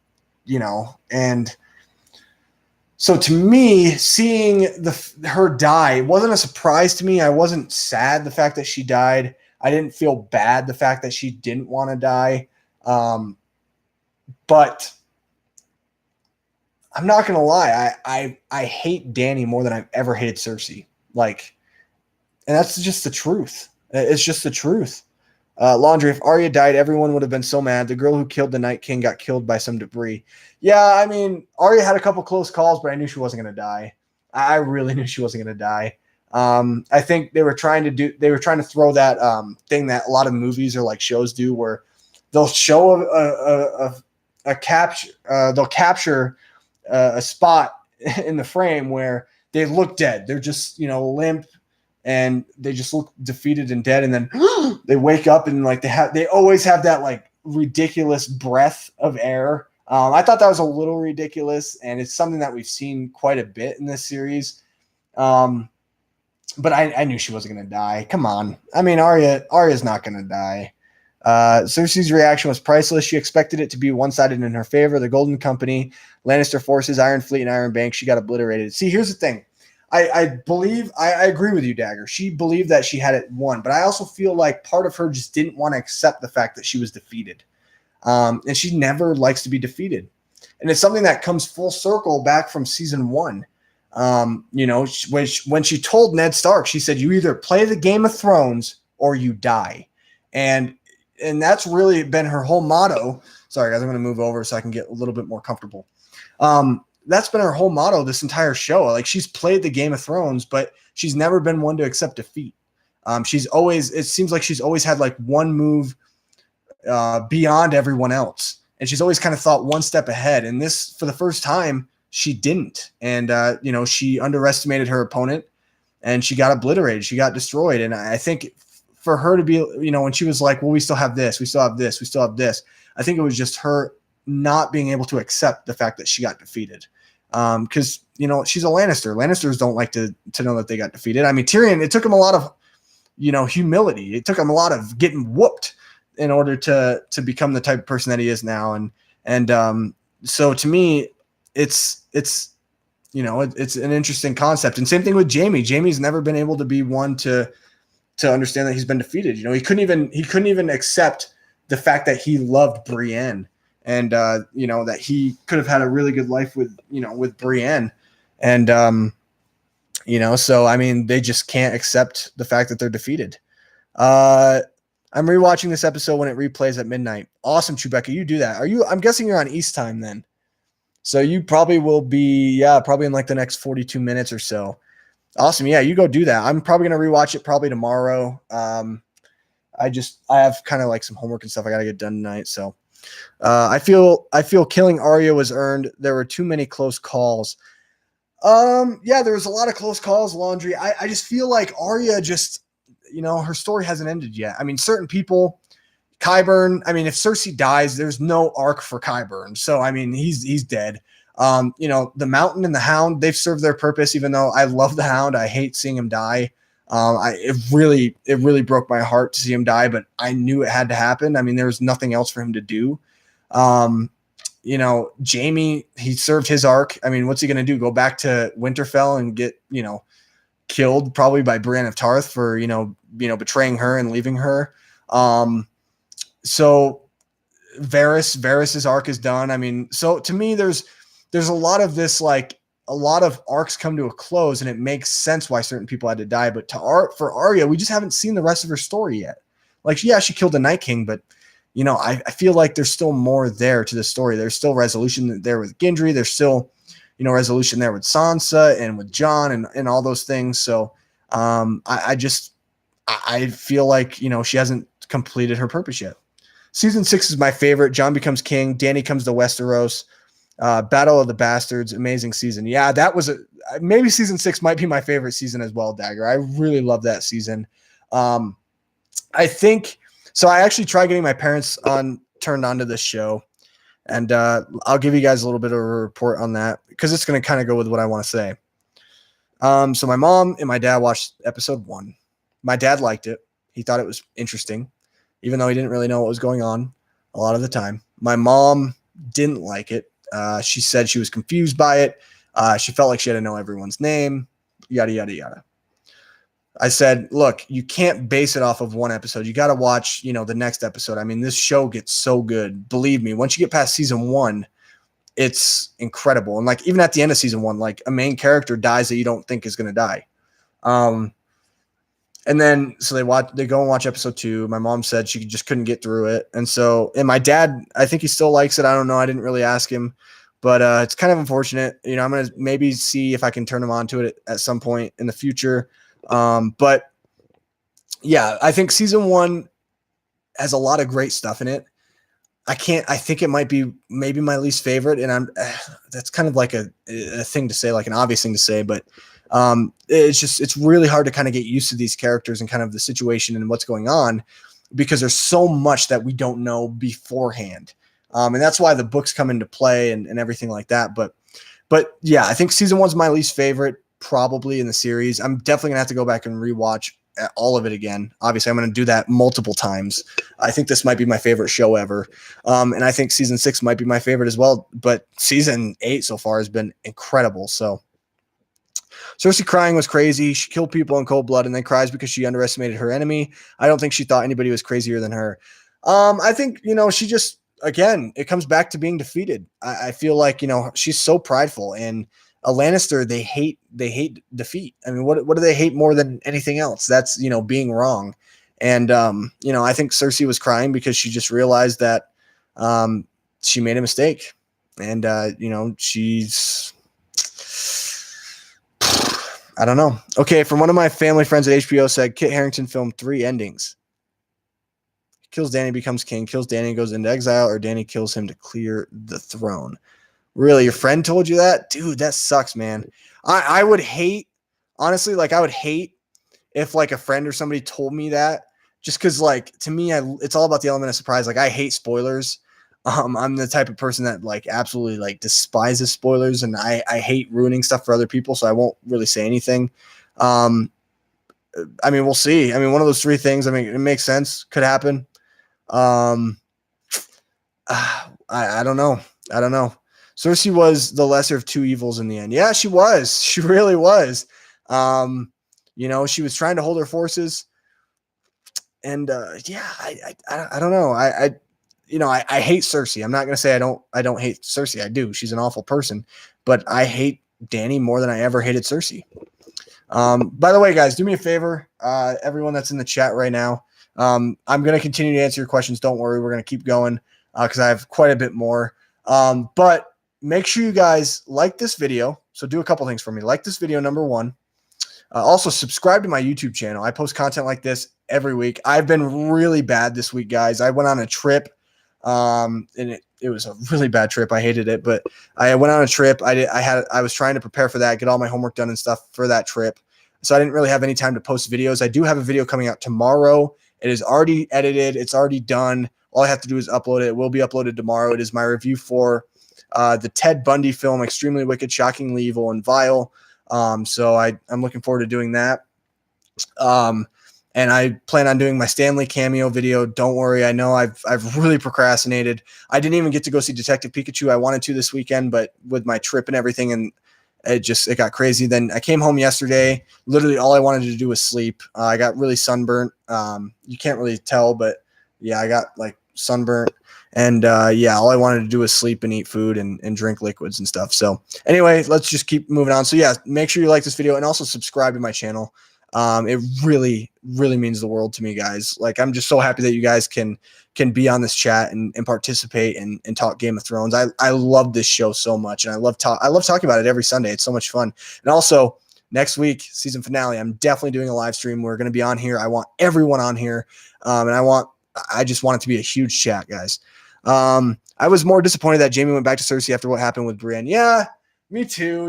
so to me, seeing her die wasn't a surprise to me. I wasn't sad the fact that she died. I didn't feel bad the fact that she didn't want to die. But I'm not going to lie. I hate Dany more than I've ever hated Cersei. And that's just the truth. It's just the truth. Laundry, if Arya died, everyone would have been so mad. The girl who killed the Night King got killed by some debris. Yeah, I mean, Arya had a couple close calls, but I knew she wasn't going to die. I really knew she wasn't going to die. I think they were trying to throw that thing that a lot of movies or like shows do where they'll show a capture. They'll capture a spot in the frame where they look dead. They're just limp, and they just look defeated and dead. And then they wake up and like they always have that like ridiculous breath of air. I thought that was a little ridiculous, and it's something that we've seen quite a bit in this series. But I knew she wasn't going to die. Come on. I mean, Arya's not going to die. Cersei's reaction was priceless. She expected it to be one-sided in her favor. The Golden Company, Lannister forces, Iron Fleet, and Iron Bank, she got obliterated. See, here's the thing. I believe, I agree with you, Dagger. She believed that she had it won, but I also feel like part of her just didn't want to accept the fact that she was defeated. And she never likes to be defeated. And it's something that comes full circle back from season 1. When she told Ned Stark, she said, you either play the Game of Thrones or you die. And that's really been her whole motto. Sorry, guys, I'm going to move over so I can get a little bit more comfortable. That's been her whole motto this entire show. Like, she's played the Game of Thrones, but she's never been one to accept defeat. It seems like she's always had like one move beyond everyone else. And she's always kind of thought one step ahead. And this, for the first time, she didn't. And, she underestimated her opponent, and she got obliterated. She got destroyed. And I think for her to be, when she was like, well, we still have this, we still have this, we still have this, I think it was just her not being able to accept the fact that she got defeated. Because, she's a Lannister. Lannisters don't like to know that they got defeated. I mean, Tyrion, it took him a lot of, humility. It took him a lot of getting whooped in order to become the type of person that he is now. And so to me, it's an interesting concept. And same thing with Jaime. Jaime's never been able to be one to understand that he's been defeated. He couldn't even accept the fact that he loved Brienne, and that he could have had a really good life with Brienne. And so I mean, they just can't accept the fact that they're defeated. I'm rewatching this episode when it replays at midnight. Awesome, Chewbacca. You do that. I'm guessing you're on East time then. So you probably will be, probably in like the next 42 minutes or so. Awesome. Yeah, you go do that. I'm probably going to rewatch it probably tomorrow. I have kind of like some homework and stuff I got to get done tonight. So I feel killing Arya was earned. There were too many close calls. There was a lot of close calls, Laundry. I just feel like Arya just, her story hasn't ended yet. I mean, certain people, Qyburn, I mean, if Cersei dies, there's no arc for Qyburn. So, I mean, he's dead. The Mountain and the Hound, they've served their purpose, even though I love the Hound. I hate seeing him die. It really broke my heart to see him die, but I knew it had to happen. I mean, there was nothing else for him to do. Jaime, he served his arc. I mean, what's he going to do? Go back to Winterfell and get, killed probably by Brienne of Tarth for, betraying her and leaving her. So Varys's arc is done. I mean, so to me, there's a lot of this, like a lot of arcs come to a close, and it makes sense why certain people had to die. But for Arya, we just haven't seen the rest of her story yet. Like, yeah, she killed the Night King, but I feel like there's still more there to the story. There's still resolution there with Gendry. There's still, resolution there with Sansa and with Jon and all those things. So I feel like, she hasn't completed her purpose yet. Season 6 is my favorite. Jon becomes king. Dany comes to Westeros. Battle of the Bastards, amazing season. Yeah, that was maybe season 6 might be my favorite season as well, Dagger. I really love that season. I think so. I actually tried getting my parents turned on to this show, and I'll give you guys a little bit of a report on that because it's going to kind of go with what I want to say. So my mom and my dad watched episode 1. My dad liked it. He thought it was interesting, even though he didn't really know what was going on a lot of the time. My mom didn't like it. She said she was confused by it. She felt like she had to know everyone's name, yada, yada, yada. I said, look, you can't base it off of one episode. You got to watch, the next episode. I mean, this show gets so good. Believe me, once you get past season 1, it's incredible. And like, even at the end of season 1, like a main character dies that you don't think is going to die. And then, so they go and watch episode 2. My mom said she just couldn't get through it. And my dad, I think he still likes it. I don't know. I didn't really ask him, but it's kind of unfortunate. I'm going to maybe see if I can turn him on to it at some point in the future. But yeah, I think season 1 has a lot of great stuff in it. I can't. I think it might be maybe my least favorite, and that's kind of like a thing to say, like an obvious thing to say, but it's really hard to kind of get used to these characters and kind of the situation and what's going on because there's so much that we don't know beforehand, and that's why the books come into play and everything like that. But yeah, I think season one's my least favorite probably in the series. I'm definitely gonna have to go back and rewatch all of it again. Obviously, I'm going to do that multiple times. I think this might be my favorite show ever. And I think season 6 might be my favorite as well. But season 8 so far has been incredible. So Cersei crying was crazy. She killed people in cold blood and then cries because she underestimated her enemy. I don't think she thought anybody was crazier than her. I think, she just, again, it comes back to being defeated. I feel like, she's so prideful, and a Lannister, they hate defeat. I mean, what do they hate more than anything else? That's, being wrong. And, I think Cersei was crying because she just realized that she made a mistake. And, she's, I don't know. Okay, from one of my family friends at HBO said Kit Harington filmed 3 endings. Kills Dany, becomes king, kills Dany, goes into exile, or Dany kills him to clear the throne. Really, your friend told you that? Dude, that sucks, man. I would hate, honestly, like I would hate if like a friend or somebody told me that, just because like to me, it's all about the element of surprise. Like I hate spoilers. I'm the type of person that like absolutely like despises spoilers, and I hate ruining stuff for other people, so I won't really say anything. I mean, we'll see. I mean, one of those 3 things, I mean, it makes sense, could happen. I don't know. I don't know. Cersei was the lesser of 2 evils in the end. Yeah, she was. She really was. She was trying to hold her forces, and yeah, I don't know. I hate Cersei. I'm not gonna say I don't hate Cersei. I do. She's an awful person, but I hate Dany more than I ever hated Cersei. By the way, guys, do me a favor. Everyone that's in the chat right now, I'm gonna continue to answer your questions. Don't worry, we're gonna keep going because I have quite a bit more. But make sure you guys like this video. So do a couple things for me. Like this video, number 1. Also, subscribe to my YouTube channel. I post content like this every week. I've been really bad this week, guys. I went on a trip, and it was a really bad trip. I hated it, but I went on a trip. I was trying to prepare for that, get all my homework done and stuff for that trip. So I didn't really have any time to post videos. I do have a video coming out tomorrow. It is already edited. It's already done. All I have to do is upload it. It will be uploaded tomorrow. It is my review for the Ted Bundy film, Extremely Wicked, Shockingly Evil, and Vile. So I'm looking forward to doing that. And I plan on doing my Stanley cameo video. Don't worry. I know I've really procrastinated. I didn't even get to go see Detective Pikachu. I wanted to this weekend, but with my trip and everything, and it got crazy. Then I came home yesterday. Literally all I wanted to do was sleep. I got really sunburnt. You can't really tell, but yeah, I got like sunburnt. And yeah, all I wanted to do was sleep and eat food and drink liquids and stuff. So anyway, let's just keep moving on. So yeah, make sure you like this video and also subscribe to my channel. It really, really means the world to me, guys. Like, I'm just so happy that you guys can be on this chat and participate and talk Game of Thrones. I love this show so much, and I love talking about it every Sunday. It's so much fun. And also next week, season finale, I'm definitely doing a live stream. We're going to be on here. I want everyone on here. And I just want it to be a huge chat, guys. I was more disappointed that Jaime went back to Cersei after what happened with Brienne. Yeah, me too.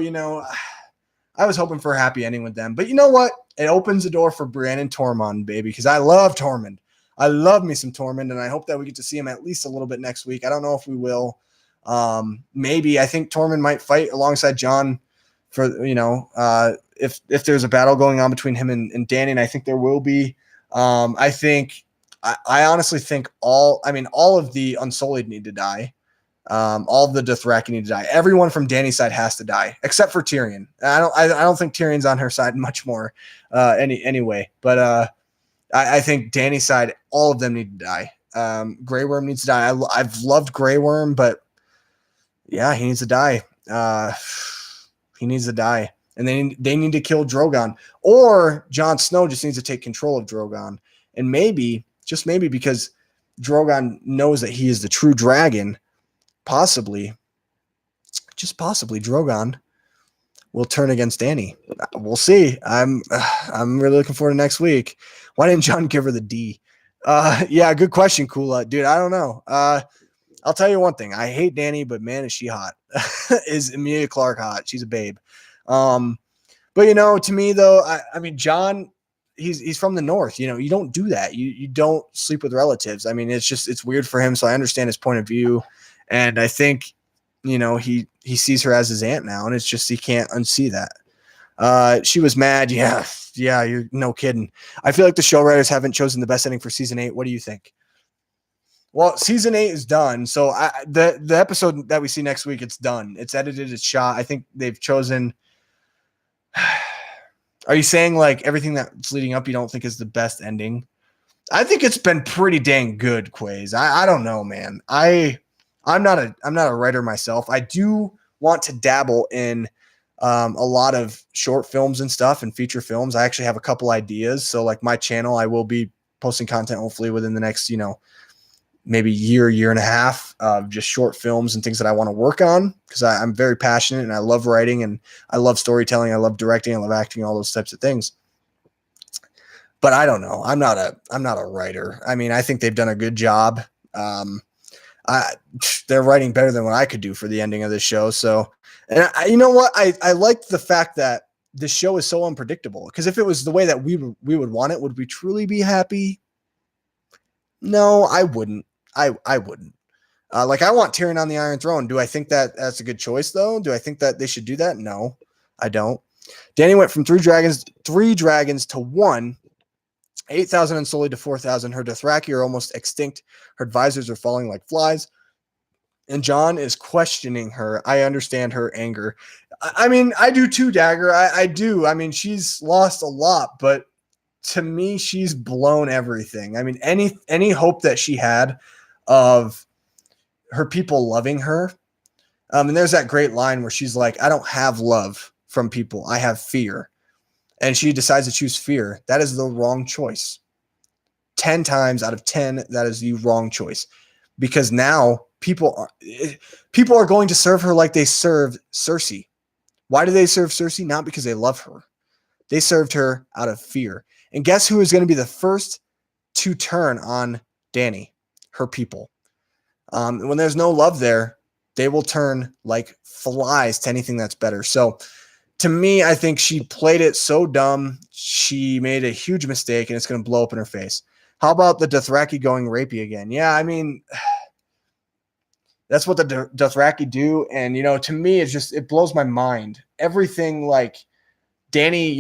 I was hoping for a happy ending with them, but you know what? It opens the door for Brienne and Tormund, baby, because I love Tormund. I love me some Tormund, and I hope that we get to see him at least a little bit next week. I don't know if we will. Maybe. I think Tormund might fight alongside Jon for, if there's a battle going on between him and Dany, and I think there will be. I honestly think all of the Unsullied need to die. All of the Dothraki need to die. Everyone from Dany's side has to die, except for Tyrion. I don't think Tyrion's on her side much more, anyway. But I think Dany's side, all of them need to die. Grey Worm needs to die. I've loved Grey Worm, but yeah, he needs to die. He needs to die, and they need to kill Drogon, or Jon Snow just needs to take control of Drogon, and maybe, just maybe, because Drogon knows that he is the true dragon. Possibly, just possibly, Drogon will turn against Dany. We'll see. I'm really looking forward to next week. Why didn't Jon give her the D? Yeah, good question, Kula. Dude, I don't know. I'll tell you one thing. I hate Danny, but man, is she hot. Is Emilia Clarke hot? She's a babe. But to me though, I mean, John, he's from the North. You don't do that. You don't sleep with relatives. I mean, it's weird for him. So I understand his point of view, and I think, he sees her as his aunt now, and it's just he can't unsee that. She was mad. Yeah, you're no kidding. I feel like the show writers haven't chosen the best ending for season 8. What do you think? Well, season 8 is done. So the episode that we see next week, it's done. It's edited. It's shot. I think they've chosen. Are you saying like everything that's leading up you don't think is the best ending? I think it's been pretty dang good, Quays. I don't know, man. I'm not a writer myself. I do want to dabble in a lot of short films and stuff and feature films. I actually have a couple ideas. So like my channel, I will be posting content hopefully within the next, maybe year and a half of just short films and things that I want to work on, because I'm very passionate and I love writing and I love storytelling. I love directing. I love acting, all those types of things. But I don't know. I'm not a writer. I mean, I think they've done a good job. They're writing better than what I could do for the ending of this show. So, and you know what? I like the fact that the show is so unpredictable, because if it was the way that we would want it, would we truly be happy? No, I wouldn't. I wouldn't. Like, I want Tyrion on the Iron Throne. Do I think that that's a good choice, though? Do I think that they should do that? No, I don't. Danny went from three dragons to one, 8,000 unsullied to 4,000. Her Dothraki are almost extinct. Her advisors are falling like flies. And Jon is questioning her. I understand her anger. I mean, I do too, Dagger. I do. I mean, she's lost a lot, but to me, she's blown everything. I mean, any hope that she had of her people loving her. And there's that great line where she's like, I don't have love from people. I have fear. And she decides to choose fear. That is the wrong choice. 10 times out of 10, that is the wrong choice. Because now people are going to serve her like they served Cersei. Why do they serve Cersei? Not because they love her. They served her out of fear. And guess who is going to be the first to turn on Danny? Her people. When there's no love there, they will turn like flies to anything that's better. So to me, I think she played it so dumb. She made a huge mistake, and it's going to blow up in her face. How about the Dothraki going rapey again? Yeah, I mean, that's what the Dothraki do. And, to me, it blows my mind. Everything like Danny,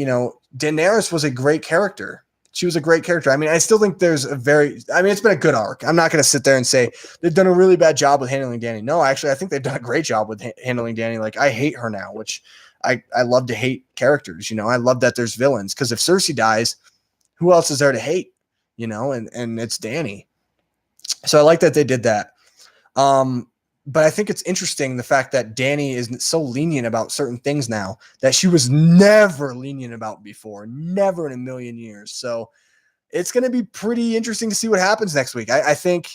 Daenerys was a great character. She was a great character. I mean, I still think it's been a good arc. I'm not going to sit there and say they've done a really bad job with handling Danny. No, actually, I think they've done a great job with handling Danny. Like, I hate her now, which I love to hate characters. I love that there's villains, because if Cersei dies, who else is there to hate? And it's Danny. So I like that they did that. But I think it's interesting the fact that Danny is so lenient about certain things now that she was never lenient about before, never in a million years. So it's going to be pretty interesting to see what happens next week. I think,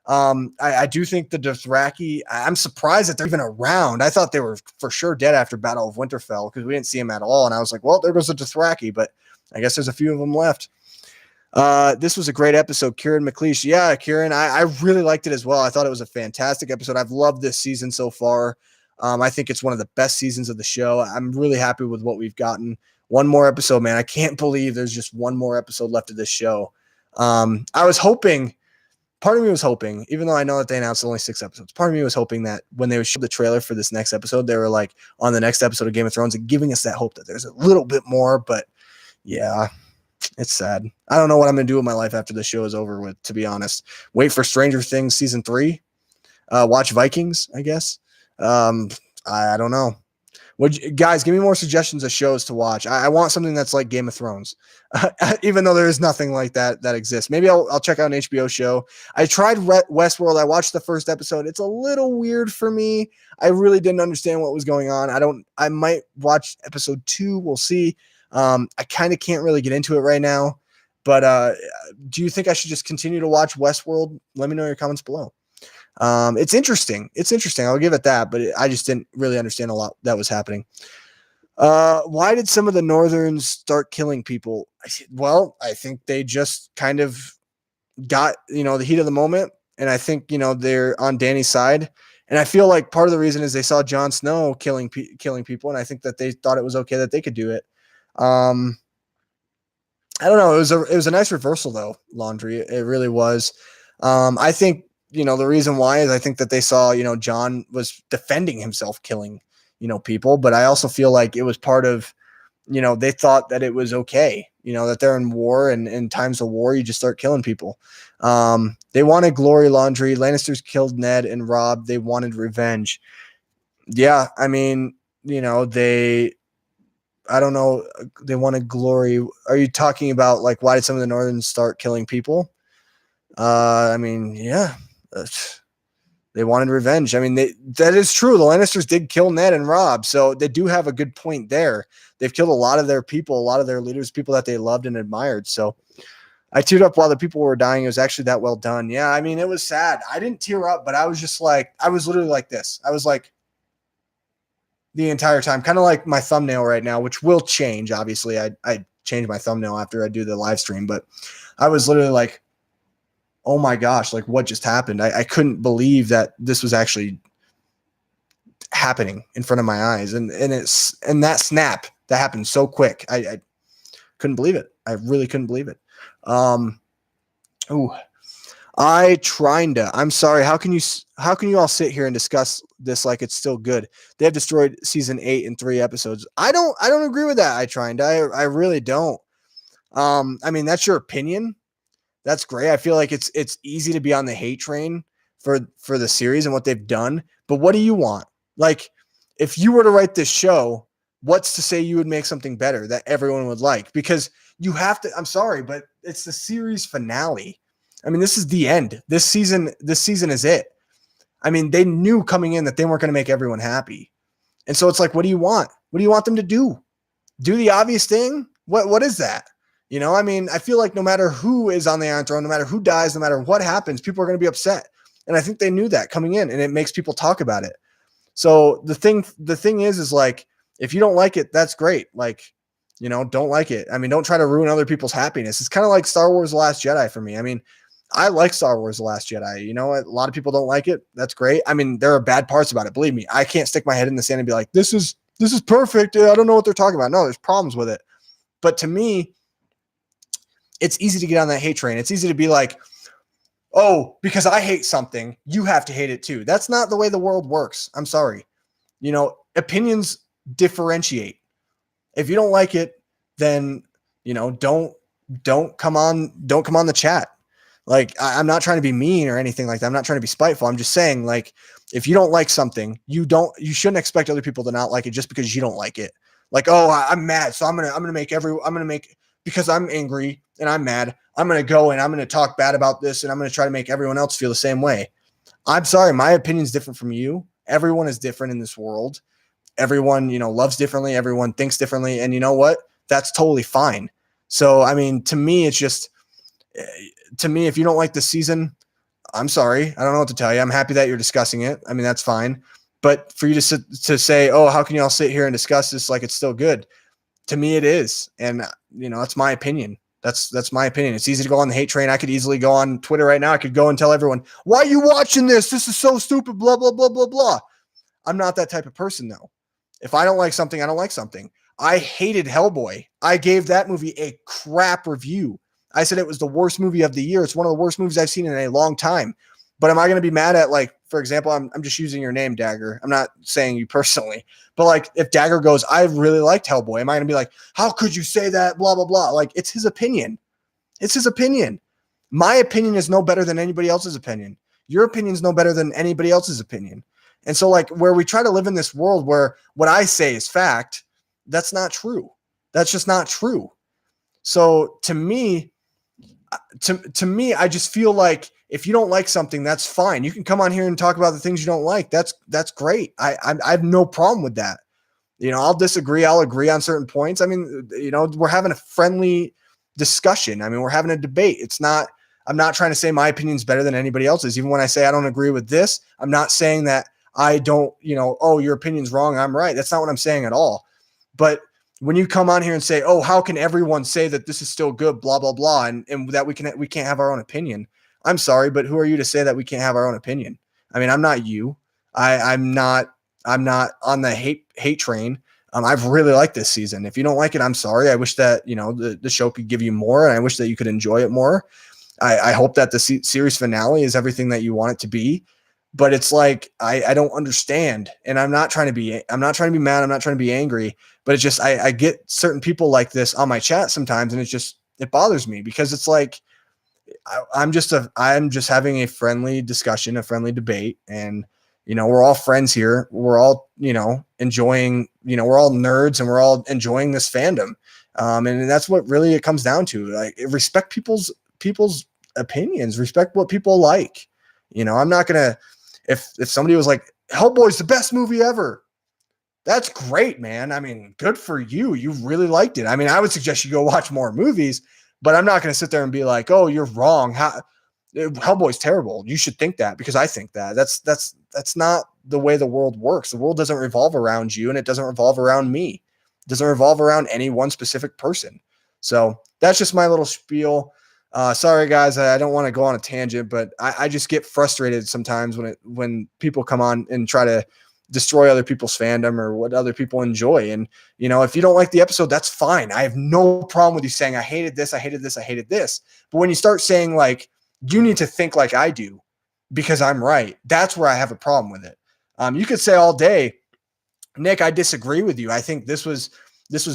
I do think the Dothraki, I'm surprised that they're even around. I thought they were for sure dead after Battle of Winterfell, because we didn't see them at all. And I was like, well, there goes the Dothraki, but I guess there's a few of them left. This was a great episode, Kieran McLeish. Yeah, Kieran, I really liked it as well. I thought it was a fantastic episode. I've loved this season so far. I think it's one of the best seasons of the show. I'm really happy with what we've gotten. One more episode, man. I can't believe there's just one more episode left of this show. I was hoping, part of me was hoping, even though I know that they announced only 6 episodes, part of me was hoping that when they would show the trailer for this next episode, they were like on the next episode of Game of Thrones and giving us that hope that there's a little bit more. But yeah, it's sad. I don't know what I'm going to do with my life after the show is over with, to be honest. Wait for Stranger Things season 3. Watch Vikings, I guess. I don't know. Guys, give me more suggestions of shows to watch. I want something that's like Game of Thrones, even though there is nothing like that exists. Maybe I'll check out an HBO show. I tried Westworld. I watched the first episode. It's a little weird for me. I really didn't understand what was going on. I might watch episode 2. We'll see. I kind of can't really get into it right now, but do you think I should just continue to watch Westworld? Let me know in your comments below. It's interesting. I'll give it that, but I just didn't really understand a lot that was happening. Why did some of the Northerns start killing people? Well, I think they just kind of got, the heat of the moment, and I think they're on Dany's side. And I feel like part of the reason is they saw Jon Snow killing people, and I think that they thought it was okay that they could do it. I don't know. It was a nice reversal though, Laundry. It really was. I think the reason why is I think that they saw Jon was defending himself, killing people, but I also feel like it was part of they thought that it was okay, that they're in war, and in times of war you just start killing people. They wanted glory, Laundry. Lannisters killed Ned and Robb. They wanted revenge. Yeah, I mean I don't know. They wanted glory. Are you talking about like why did some of the Northerns start killing people? I mean, yeah, they wanted revenge. I mean, that is true. The Lannisters did kill Ned and Robb, so they do have a good point there. They've killed a lot of their people, a lot of their leaders, people that they loved and admired. So I teared up while the people were dying. It was actually that well done. Yeah, I mean, it was sad. I didn't tear up, but I was just like, I was literally like this. I was like, the entire time, kind of like my thumbnail right now, which will change. Obviously, I change my thumbnail after I do the live stream, but I was literally like, oh my gosh, like what just happened? I couldn't believe that this was actually happening in front of my eyes. And that snap that happened so quick. I couldn't believe it. I really couldn't believe it. I'm sorry. How can you all sit here and discuss this like it's still good? They have destroyed season 8 in 3 episodes. I don't agree with that. I really don't. I mean, that's your opinion. That's great. I feel like it's easy to be on the hate train for the series and what they've done. But what do you want? Like, if you were to write this show, what's to say you would make something better that everyone would like? Because you have to. I'm sorry, but it's the series finale. I mean, this is the end. This season is it. I mean, they knew coming in that they weren't going to make everyone happy. And so it's like, what do you want? What do you want them to do? Do the obvious thing? What is that? I mean, I feel like no matter who is on the Iron Throne, no matter who dies, no matter what happens, people are going to be upset. And I think they knew that coming in, and it makes people talk about it. So the thing is like, if you don't like it, that's great. Like, don't like it. I mean, don't try to ruin other people's happiness. It's kind of like Star Wars The Last Jedi for me. I mean, I like Star Wars The Last Jedi. A lot of people don't like it. That's great. I mean, there are bad parts about it. Believe me, I can't stick my head in the sand and be like, this is perfect. I don't know what they're talking about. No, there's problems with it. But to me, it's easy to get on that hate train. It's easy to be like, oh, because I hate something, you have to hate it too. That's not the way the world works. I'm sorry. Opinions differentiate. If you don't like it, then, don't come on the chat. Like, I'm not trying to be mean or anything like that. I'm not trying to be spiteful. I'm just saying, like, if you don't like something, you shouldn't expect other people to not like it just because you don't like it. Like, oh, I'm mad, so I'm gonna make because I'm angry and I'm mad, I'm gonna go and I'm gonna talk bad about this and I'm gonna try to make everyone else feel the same way. I'm sorry, my opinion is different from you. Everyone is different in this world. Everyone, loves differently. Everyone thinks differently, and you know what? That's totally fine. So, I mean, to me, it's just. To me, if you don't like the season, I'm sorry. I don't know what to tell you. I'm happy that you're discussing it. I mean, that's fine. But for you to say, oh, how can you all sit here and discuss this like it's still good? To me, it is. And, that's my opinion. That's my opinion. It's easy to go on the hate train. I could easily go on Twitter right now. I could go and tell everyone, why are you watching this? This is so stupid, blah, blah, blah, blah, blah. I'm not that type of person, though. If I don't like something, I don't like something. I hated Hellboy. I gave that movie a crap review. I said it was the worst movie of the year. It's one of the worst movies I've seen in a long time. But am I going to be mad at, like, for example, I'm just using your name, Dagger. I'm not saying you personally. But, like, if Dagger goes, I really liked Hellboy, am I going to be like, how could you say that, blah, blah, blah? Like, it's his opinion. It's his opinion. My opinion is no better than anybody else's opinion. Your opinion is no better than anybody else's opinion. And so, like, where we try to live in this world where what I say is fact, that's not true. That's just not true. So to me, I just feel like if you don't like something, that's fine. You can come on here and talk about the things you don't like. That's great. I have no problem with that. I'll disagree. I'll agree on certain points. I mean, we're having a friendly discussion. I mean, we're having a debate. I'm not trying to say my opinion is better than anybody else's. Even when I say I don't agree with this, I'm not saying that I don't, oh, your opinion's wrong, I'm right. That's not what I'm saying at all. But when you come on here and say, oh, how can everyone say that this is still good, blah, blah, blah, and that we can't have our own opinion? I'm sorry, but who are you to say that we can't have our own opinion? I mean, I'm not you. I'm not on the hate train. I've really liked this season. If you don't like it, I'm sorry. I wish that, the show could give you more, and I wish that you could enjoy it more. I hope that the series finale is everything that you want it to be, but it's like, I don't understand. And I'm not trying to be mad. I'm not trying to be angry, but it's just, I get certain people like this on my chat sometimes. And it bothers me because it's like, I'm just having a friendly discussion, a friendly debate. And, we're all friends here. We're all, enjoying, we're all nerds and we're all enjoying this fandom. And that's what really it comes down to. Like, respect people's opinions, respect what people like. I'm not going to, if somebody was like, Hellboy's the best movie ever, that's great, man. I mean, good for you. You really liked it. I mean, I would suggest you go watch more movies, but I'm not going to sit there and be like, oh, you're wrong. Hellboy's terrible. You should think that because I think that. That's not the way the world works. The world doesn't revolve around you, and it doesn't revolve around me. It doesn't revolve around any one specific person. So that's just my little spiel. Sorry, guys. I don't want to go on a tangent, but I just get frustrated sometimes when people come on and try to destroy other people's fandom or what other people enjoy. And, if you don't like the episode, that's fine. I have no problem with you saying, I hated this, I hated this, I hated this. But when you start saying, like, you need to think like I do because I'm right, that's where I have a problem with it. You could say all day, Nick, I disagree with you. I think this was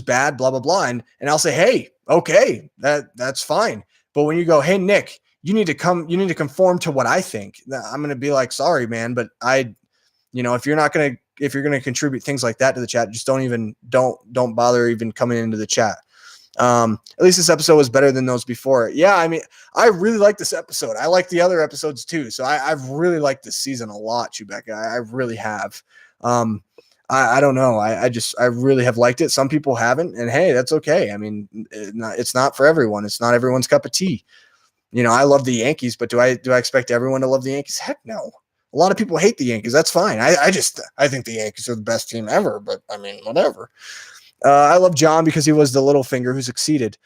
bad, blah, blah, blah. And I'll say, hey, okay, that's fine. But when you go, hey, Nick, you need to conform to what I think, I'm going to be like, sorry, man, but if you're going to contribute things like that to the chat, just don't bother even coming into the chat. At least this episode was better than those before. Yeah. I mean, I really like this episode. I like the other episodes too. So I've really liked this season a lot, Chewbacca. I really have. I don't know. I really have liked it. Some people haven't, and hey, that's okay. I mean, it's not for everyone. It's not everyone's cup of tea. I love the Yankees, but do I expect everyone to love the Yankees? Heck no. A lot of people hate the Yankees. That's fine. I think the Yankees are the best team ever, but I mean, whatever. I love John because he was the little finger who succeeded.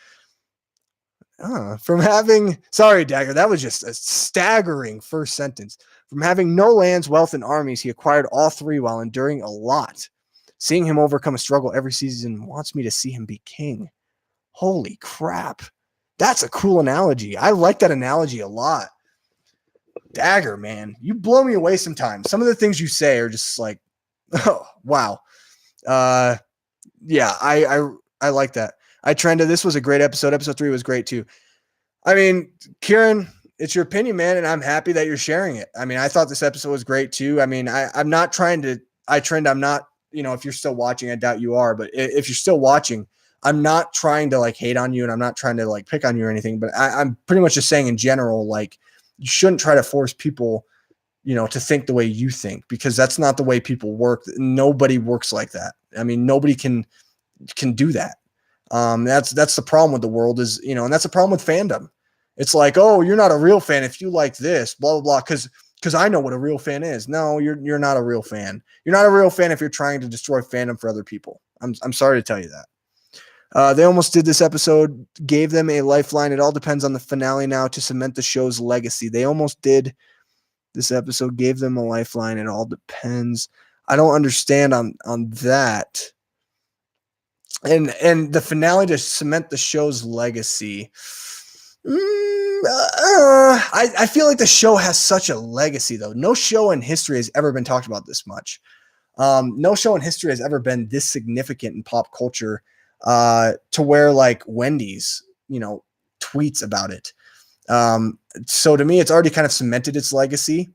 Sorry, Dagger, that was just a staggering first sentence. From having no lands, wealth, and armies, he acquired all three while enduring a lot. Seeing him overcome a struggle every season wants me to see him be king. Holy crap. That's a cool analogy. I like that analogy a lot. Dagger, man, you blow me away sometimes. Some of the things you say are just like, oh, wow. Yeah, I like that. This was a great episode. Episode 3 was great too. I mean, Kieran, it's your opinion, man, and I'm happy that you're sharing it. I mean, I thought this episode was great too. I mean, I'm not trying to, I'm not, if you're still watching, I doubt you are, but if you're still watching, I'm not trying to like hate on you, and I'm not trying to like pick on you or anything, but I'm pretty much just saying in general, like, you shouldn't try to force people, to think the way you think, because that's not the way people work. Nobody works like that. I mean, nobody can do that. That's the problem with the world is, and that's the problem with fandom. It's like, oh, you're not a real fan if you like this, blah, blah, blah. Cause I know what a real fan is. No, you're not a real fan. You're not a real fan if you're trying to destroy fandom for other people. I'm sorry to tell you that. They almost did this episode, gave them a lifeline. It all depends on the finale now to cement the show's legacy. They almost did this episode, gave them a lifeline. It all depends. I don't understand on that. And the finale to cement the show's legacy. I feel like the show has such a legacy, though. No show in history has ever been talked about this much. No show in history has ever been this significant in pop culture, to where like Wendy's, tweets about it. So to me, it's already kind of cemented its legacy.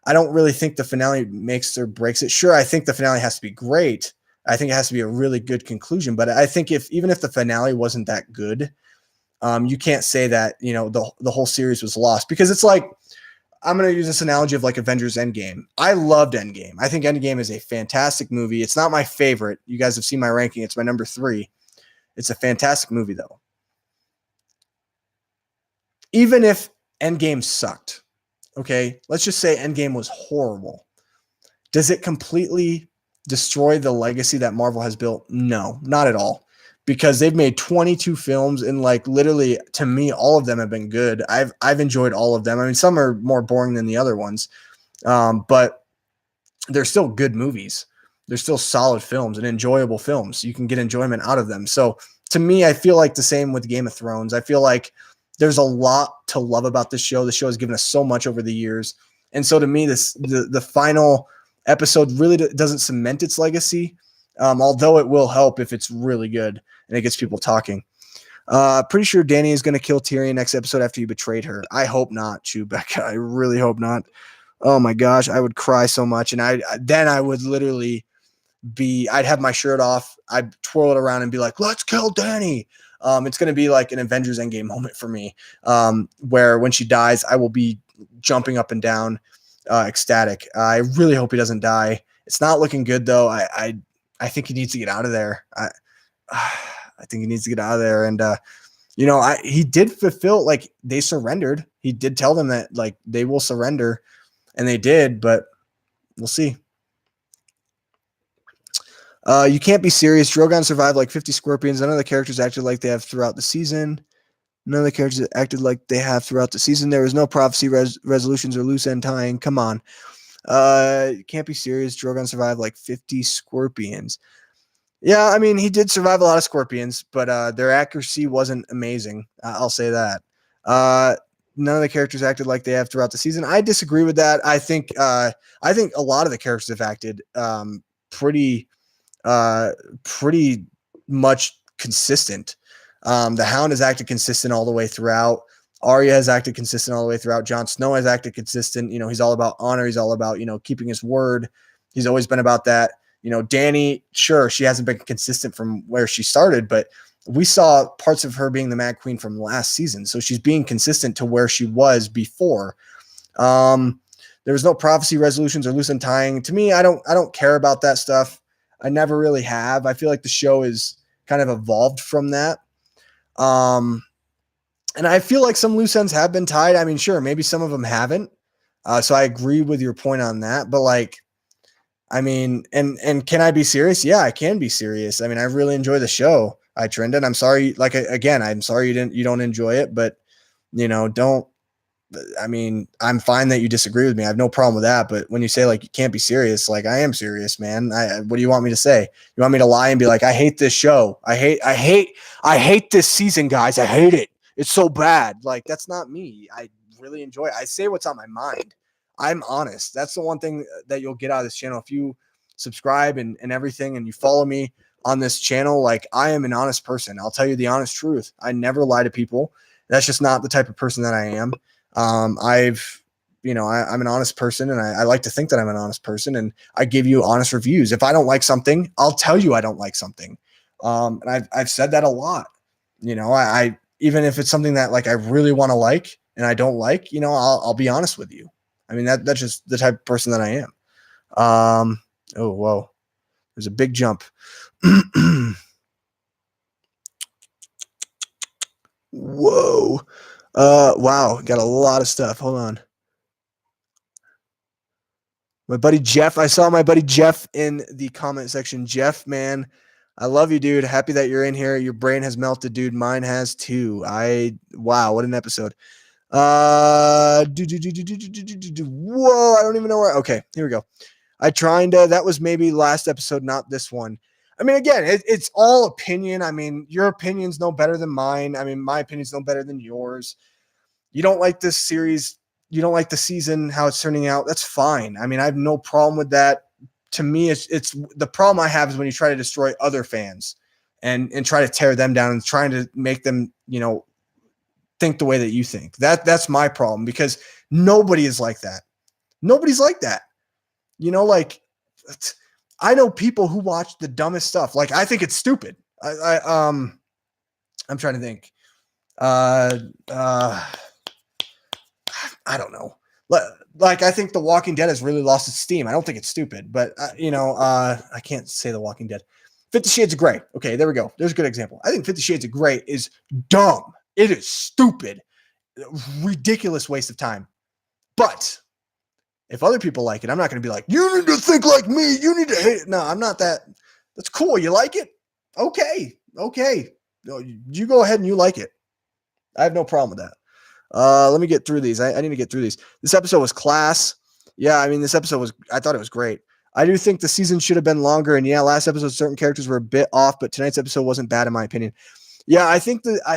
I don't really think the finale makes or breaks it. Sure, I think the finale has to be great. I think it has to be a really good conclusion. But I think even if the finale wasn't that good, you can't say that, the whole series was lost, because it's like, I'm going to use this analogy of like Avengers Endgame. I loved Endgame. I think Endgame is a fantastic movie. It's not my favorite. You guys have seen my ranking. It's my number 3. It's a fantastic movie, though. Even if Endgame sucked, okay, let's just say Endgame was horrible. Does it completely destroy the legacy that Marvel has built? No, not at all. because they've made 22 films and like literally to me, all of them have been good. I've enjoyed all of them. I mean, some are more boring than the other ones. But they're still good movies. They're still solid films and enjoyable films. You can get enjoyment out of them. So to me, I feel like the same with Game of Thrones. I feel like there's a lot to love about this show. The show has given us so much over the years. And so to me, the final episode really doesn't cement its legacy, although it will help if it's really good and it gets people talking. Pretty sure Dany is going to kill Tyrion next episode after you betrayed her. I hope not, Chewbacca. I really hope not. Oh my gosh, I would cry so much. And I would literally I'd have my shirt off. I'd twirl it around and be like, let's kill Dany. It's going to be like an Avengers Endgame moment for me, where when she dies, I will be jumping up and down, ecstatic. I really hope he doesn't die. It's not looking good though. I think he needs to get out of there. I think he needs to get out of there. And, he did fulfill, like they surrendered. He did tell them that like they will surrender. And they did, but we'll see. You can't be serious. Drogon survived like 50 scorpions. None of the characters acted like they have throughout the season. None of the characters acted like they have throughout the season. There was no prophecy resolutions or loose end tying. Come on. You can't be serious. Drogon survived like 50 scorpions. Yeah, I mean, he did survive a lot of scorpions, but their accuracy wasn't amazing. I'll say that. None of the characters acted like they have throughout the season. I disagree with that. I think a lot of the characters have acted pretty much consistent. The Hound has acted consistent all the way throughout. Arya has acted consistent all the way throughout. Jon Snow has acted consistent. He's all about honor. He's all about, keeping his word. He's always been about that. Dany, sure, she hasn't been consistent from where she started, but we saw parts of her being the Mad Queen from last season. So she's being consistent to where she was before. There was no prophecy resolutions or loose untying. To me, I don't care about that stuff. I never really have. I feel like the show is kind of evolved from that. And I feel like some loose ends have been tied. I mean, sure, maybe some of them haven't. So I agree with your point on that, but like, I mean, and can I be serious? Yeah, I can be serious. I mean, I really enjoy the show. Trendon. I'm sorry. Like, again, I'm sorry you don't enjoy it, but I'm fine that you disagree with me. I have no problem with that. But when you say like, you can't be serious, like I am serious, man. What do you want me to say? You want me to lie and be like, I hate this show. I hate this season, guys. I hate it. It's so bad. Like, that's not me. I really enjoy it. I say what's on my mind. I'm honest. That's the one thing that you'll get out of this channel. If you subscribe and everything, and you follow me on this channel, like I am an honest person. I'll tell you the honest truth. I never lie to people. That's just not the type of person that I am. I'm an honest person, and I like to think that I'm an honest person, and I give you honest reviews. If I don't like something, I'll tell you I don't like something. And I've said that a lot. I even if it's something that like I really want to like and I don't like, I'll be honest with you. I mean, that's just the type of person that I am. Oh, whoa. There's a big jump. Whoa. Wow. Got a lot of stuff. Hold on. My buddy Jeff. I saw my buddy Jeff in the comment section. Jeff, man, I love you, dude. Happy that you're in here. Your brain has melted, dude. Mine has too. Wow, what an episode. Whoa, I don't even know where. Okay, here we go. That was maybe last episode, not this one. I mean, again, it's all opinion. I mean, your opinion's no better than mine. I mean, my opinion's no better than yours. You don't like this series. You don't like the season, how it's turning out. That's fine. I mean, I have no problem with that. To me, it's the problem I have is when you try to destroy other fans and try to tear them down and trying to make them, think the way that you think. That's my problem, because nobody is like that. Nobody's like that. Like I know people who watch the dumbest stuff. Like I think it's stupid. I'm trying to think. I don't know. Like I think The Walking Dead has really lost its steam. I don't think it's stupid, but I can't say The Walking Dead. 50 Shades of Grey. Okay, there we go. There's a good example. I think 50 Shades of Grey is dumb. It is stupid. Ridiculous waste of time. But if other people like it, I'm not going to be like, you need to think like me. You need to hate it. No, I'm not that. That's cool. You like it? Okay. Okay, you go ahead and you like it. I have no problem with that. Let me get through these. I need to get through these. This episode was class. Yeah, I mean, I thought it was great. I do think the season should have been longer. And yeah, last episode, certain characters were a bit off, but tonight's episode wasn't bad in my opinion. Yeah, I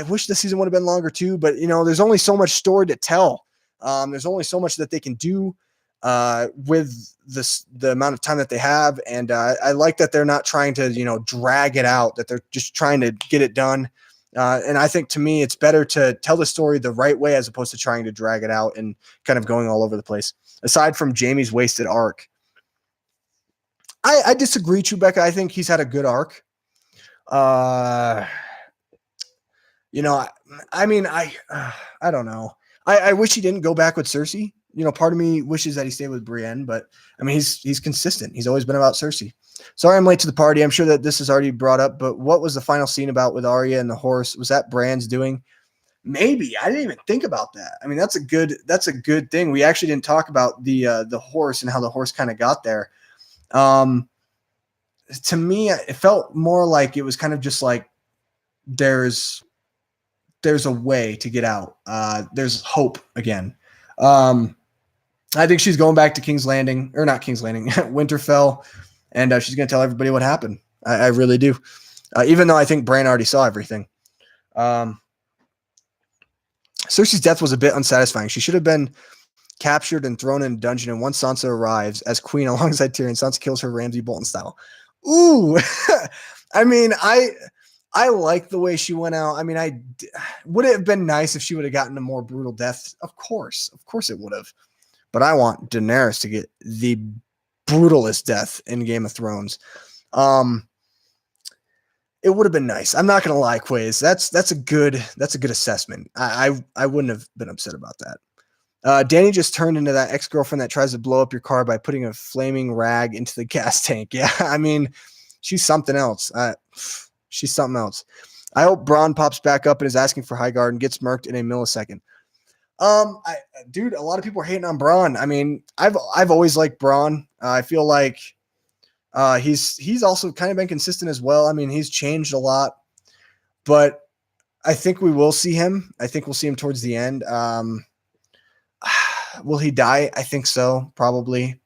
wish the season would have been longer too, but there's only so much story to tell. There's only so much that they can do with the amount of time that they have. And I like that they're not trying to, drag it out, that they're just trying to get it done. And I think to me, it's better to tell the story the right way as opposed to trying to drag it out and kind of going all over the place. Aside from Jamie's wasted arc, I disagree, Chewbacca. I think he's had a good arc. I don't know. I wish he didn't go back with Cersei. Part of me wishes that he stayed with Brienne, but I mean, he's consistent. He's always been about Cersei. Sorry, I'm late to the party. I'm sure that this is already brought up, but what was the final scene about with Arya and the horse? Was that Bran's doing? Maybe. I didn't even think about that. I mean, that's a good thing. We actually didn't talk about the horse and how the horse kind of got there. To me, it felt more like it was kind of just like there's a way to get out. There's hope again. I think she's going back to King's Landing, or not King's Landing, Winterfell, and she's going to tell everybody what happened. I really do. Even though I think Bran already saw everything. Cersei's death was a bit unsatisfying. She should have been captured and thrown in a dungeon, and once Sansa arrives as queen alongside Tyrion, Sansa kills her Ramsay Bolton style. Ooh! I mean, I like the way she went out. I mean, would it have been nice if she would have gotten a more brutal death? Of course it would have. But I want Daenerys to get the brutalest death in Game of Thrones. It would have been nice. I'm not gonna lie, Quiz. That's a good assessment. I wouldn't have been upset about that. Dany just turned into that ex-girlfriend that tries to blow up your car by putting a flaming rag into the gas tank. Yeah, I mean, she's something else. She's something else. I hope Bronn pops back up and is asking for Highgarden and gets murked in a millisecond. Dude, a lot of people are hating on Bronn. I mean, I've always liked Bronn. I feel like he's also kind of been consistent as well. I mean, he's changed a lot, but I think we will see him. I think we'll see him towards the end. Will he die? I think so, probably.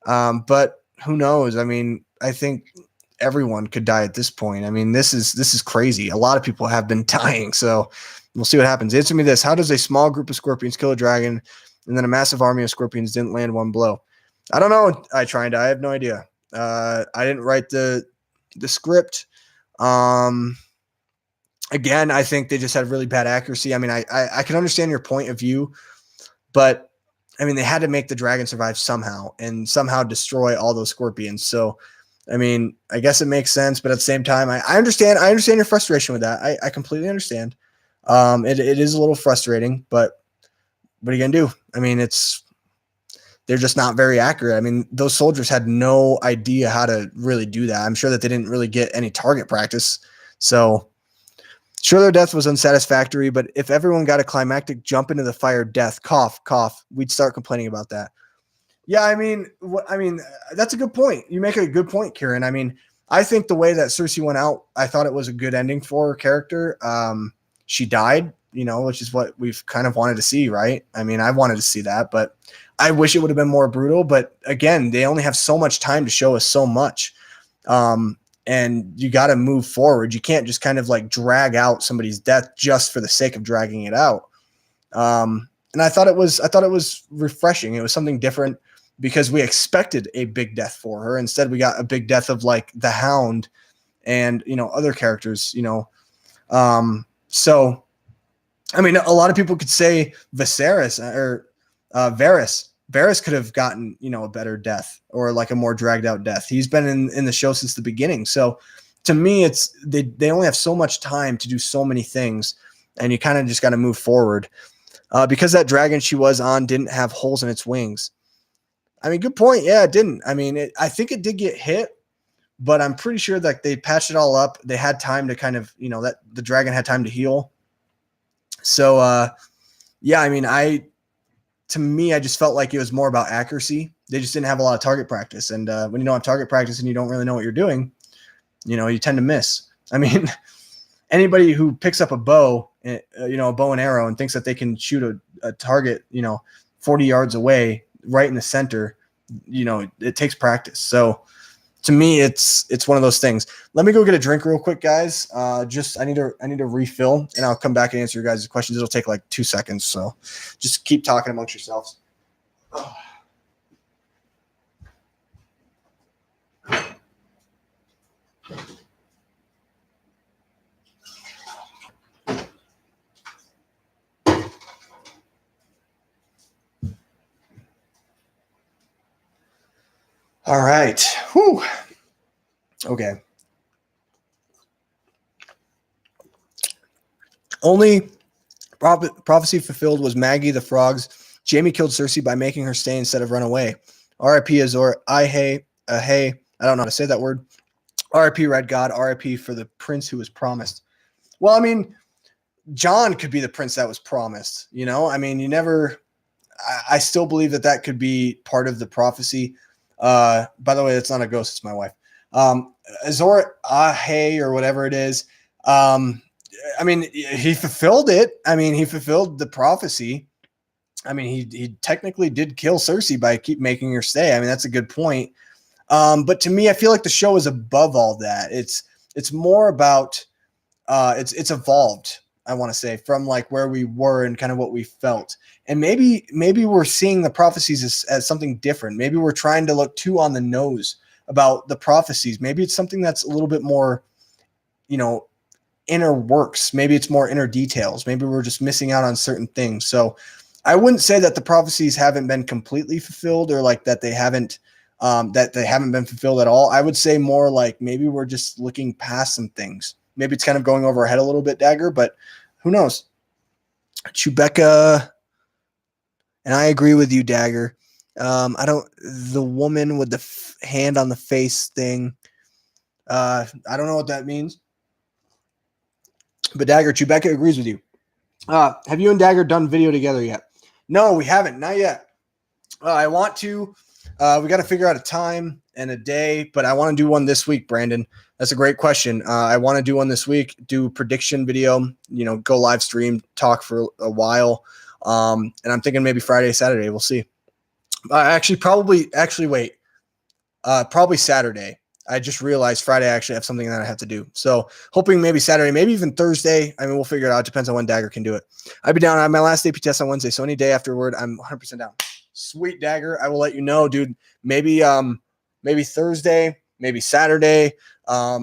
But who knows? I mean, I think everyone could die at this point. I mean, this is crazy. A lot of people have been dying, so we'll see what happens. Answer me this: how does a small group of scorpions kill a dragon, and then a massive army of scorpions didn't land one blow? I don't know. I have no idea. I didn't write the script. Again, I think they just had really bad accuracy. I mean, I can understand your point of view, but I mean, they had to make the dragon survive somehow and somehow destroy all those scorpions. So, I mean, I guess it makes sense, but at the same time, I understand your frustration with that. I completely understand. It is a little frustrating, but what are you gonna do? I mean, they're just not very accurate. I mean, those soldiers had no idea how to really do that. I'm sure that they didn't really get any target practice. So sure, their death was unsatisfactory, but if everyone got a climactic jump into the fire death, cough, cough, we'd start complaining about that. Yeah, I mean, that's a good point. You make a good point, Kieran. I mean, I think the way that Cersei went out, I thought it was a good ending for her character. She died, which is what we've kind of wanted to see, right? I mean, I wanted to see that, but I wish it would have been more brutal. But again, they only have so much time to show us so much. And you got to move forward. You can't just kind of like drag out somebody's death just for the sake of dragging it out. And I thought it was refreshing. It was something different because we expected a big death for her. Instead, we got a big death of like the Hound and, other characters, so, I mean, a lot of people could say Viserys or Varys could have gotten, a better death or like a more dragged out death. He's been in the show since the beginning. So to me, it's they only have so much time to do so many things, and you kind of just got to move forward. Because that dragon she was on didn't have holes in its wings. I mean, good point. Yeah, it didn't. I mean, I think it did get hit, but I'm pretty sure that they patched it all up. They had time to kind of, that the dragon had time to heal. So, yeah, I mean, to me, I just felt like it was more about accuracy. They just didn't have a lot of target practice. And when you don't have target practice and you don't really know what you're doing, you tend to miss. I mean, anybody who picks up a bow, a bow and arrow, and thinks that they can shoot a target, 40 yards away, right in the center, it takes practice. So to me, it's one of those things. Let me go get a drink real quick, guys. I need to refill, and I'll come back and answer your guys' questions. It'll take like 2 seconds. So just keep talking amongst yourselves. Oh. All right. Whew. Okay. Only prophecy fulfilled was Maggie the Frogs. Jaime killed Cersei by making her stay instead of run away. R.I.P. Azor. I don't know how to say that word. R.I.P. Red God. R.I.P. for the prince who was promised. Well, I mean, Jon could be the prince that was promised. I mean, you never. I still believe that could be part of the prophecy. By the way, it's not a ghost; it's my wife. Azor Ahai or whatever it is. I mean, he fulfilled it. I mean, he fulfilled the prophecy. I mean, he technically did kill Cersei by keep making her stay. I mean, that's a good point. But to me, I feel like the show is above all that. It's more about it's evolved. I want to say from like where we were and kind of what we felt. And maybe we're seeing the prophecies as something different. Maybe we're trying to look too on the nose about the prophecies. Maybe it's something that's a little bit more, inner works. Maybe it's more inner details. Maybe we're just missing out on certain things. So I wouldn't say that the prophecies haven't been completely fulfilled or like that they haven't been fulfilled at all. I would say more like maybe we're just looking past some things. Maybe it's kind of going over our head a little bit, Dagger, but who knows? Chewbacca, and I agree with you, Dagger. The woman with the hand on the face thing. I don't know what that means. But Dagger, Chewbacca agrees with you. Have you and Dagger done video together yet? No, we haven't. Not yet. I want to. We got to figure out a time and a day, but I want to do one this week, Brandon. That's a great question. I want to do one this week, do prediction video, go live stream, talk for a while. And I'm thinking maybe Friday, Saturday. We'll see. Probably Saturday. I just realized Friday I actually have something that I have to do. So hoping maybe Saturday, maybe even Thursday. I mean, we'll figure it out. It depends on when Dagger can do it. I'll be down on my last AP test on Wednesday. So any day afterward, I'm 100% down. Sweet, Dagger. I will let you know, dude. Maybe Thursday, maybe Saturday. I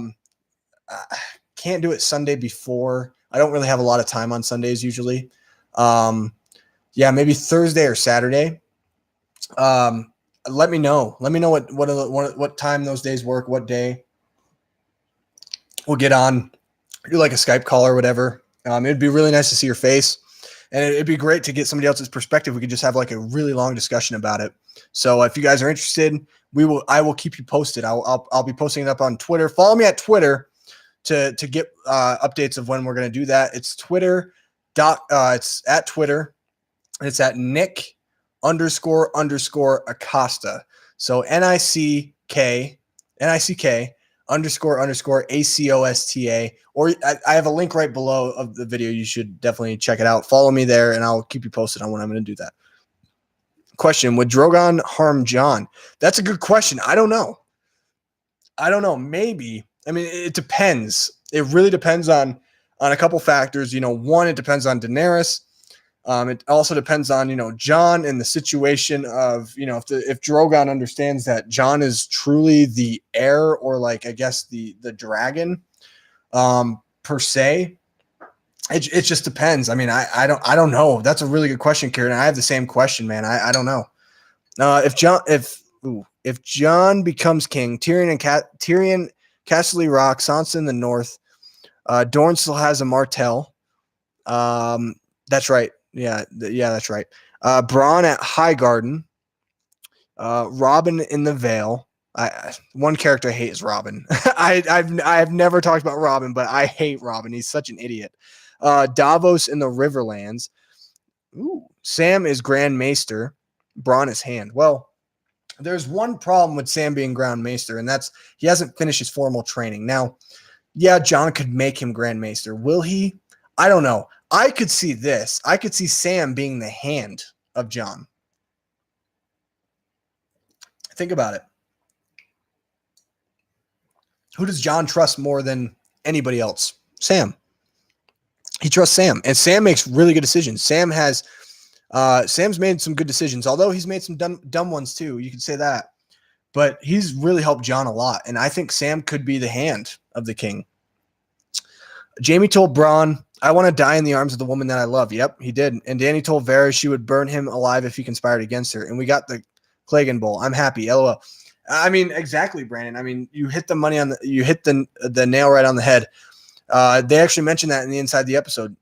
can't do it Sunday before. I don't really have a lot of time on Sundays usually. Maybe Thursday or Saturday. Let me know. Let me know what time those days work, what day. We'll get on, do like a Skype call or whatever. It'd be really nice to see your face. And it'd be great to get somebody else's perspective. We could just have like a really long discussion about it. So if you guys are interested, I will keep you posted. I'll be posting it up on Twitter. Follow me at Twitter to get updates of when we're going to do that. It's Twitter. It's at Twitter. And it's at Nick__Acosta. So NICK __ACOSTA, or I have a link right below of the video. You should definitely check it out. Follow me there, and I'll keep you posted on when I'm going to do that. Question: would Drogon harm Jon? That's a good question. I don't know. Maybe. I mean, it depends. It really depends on a couple factors. One, it depends on Daenerys. It also depends on, Jon and the situation of, if Drogon understands that Jon is truly the heir or like, I guess the dragon, per se. It just depends. I mean, I don't know. That's a really good question, Kieran. I have the same question, man. I don't know. If Jon becomes king, Tyrion Castle Rock, Sansa in the north, Dorne still has a Martell. That's right. Yeah, that's right. Bronn at Highgarden, Robin in the Vale. One character I hate is Robin. I've never talked about Robin, but I hate Robin. He's such an idiot. Davos in the Riverlands. Ooh, Sam is Grand Maester. Bronn is Hand. Well, there's one problem with Sam being Grand Maester, and that's he hasn't finished his formal training. Now, Yeah, John could make him Grand Maester. Will he? I don't know. I could see this. I could see Sam being the hand of John. Think about it. Who does John trust more than anybody else? Sam. He trusts Sam, and Sam makes really good decisions. Sam's made some good decisions, although he's made some dumb ones too. You could say that, but he's really helped John a lot, and I think Sam could be the hand of the king. Jaime told Bronn, "I want to die in the arms of the woman that I love." Yep, he did. And Dany told Varys she would burn him alive if he conspired against her. And we got the Clegane Bowl. I'm happy. LOL. I mean, exactly, Brandon. I mean, you hit the nail right on the head. They actually mentioned that in the inside the episode.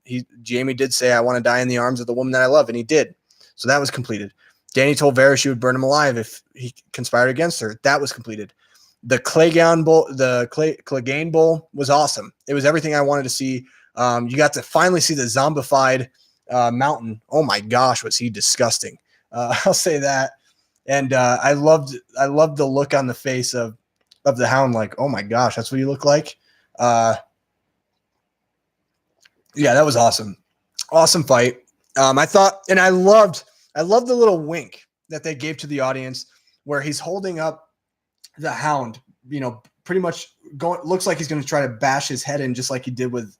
Jaime did say, "I want to die in the arms of the woman that I love," and he did. So that was completed. Dany told Varys she would burn him alive if he conspired against her. That was completed. The Clegane Bowl was awesome. It was everything I wanted to see. You got to finally see the zombified mountain. Oh my gosh, was he disgusting? I'll say that. And I loved the look on the face of the Hound. Like, oh my gosh, that's what you look like. Yeah, that was awesome. Awesome fight. I thought, and I loved the little wink that they gave to the audience where he's holding up the Hound, pretty much looks like he's going to try to bash his head in, just like he did with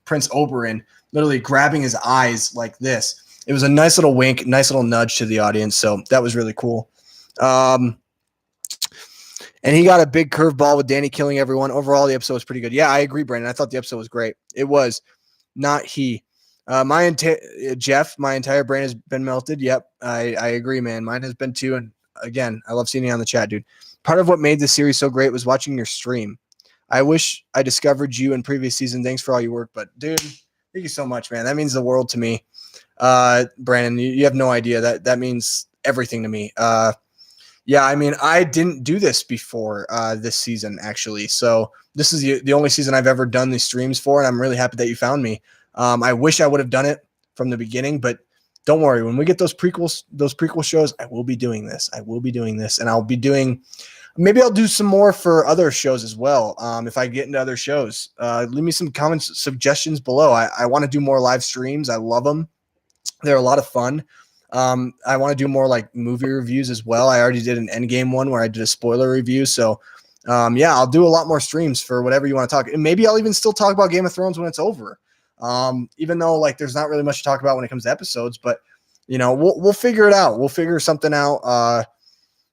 Prince Oberyn, literally grabbing his eyes like this. It was a nice little wink, nice little nudge to the audience. So that was really cool. And he got a big curveball with Dany killing everyone. Overall, the episode was pretty good. Yeah, I agree, Brandon. I thought the episode was great. It was not he. Jeff, my entire brain has been melted. Yep, I agree, man. Mine has been too. And again, I love seeing you on the chat, dude. Part of what made this series so great was watching your stream. I wish I discovered you in previous season. Thanks for all your work, but dude, thank you so much, man. That means the world to me. Brandon, you have no idea. That means everything to me. Yeah, I mean, I didn't do this before this season, actually. So this is the only season I've ever done these streams for, and I'm really happy that you found me. I wish I would have done it from the beginning, but don't worry. When we get those prequel shows, I will be doing this. And I'll be doing. Maybe I'll do some more for other shows as well. If I get into other shows, leave me some comments, suggestions below. I want to do more live streams. I love them. They're a lot of fun. I want to do more like movie reviews as well. I already did an Endgame one where I did a spoiler review. So yeah, I'll do a lot more streams for whatever you want to talk. And maybe I'll even still talk about Game of Thrones when it's over. Even though like there's not really much to talk about when it comes to episodes, but we'll figure it out. We'll figure something out.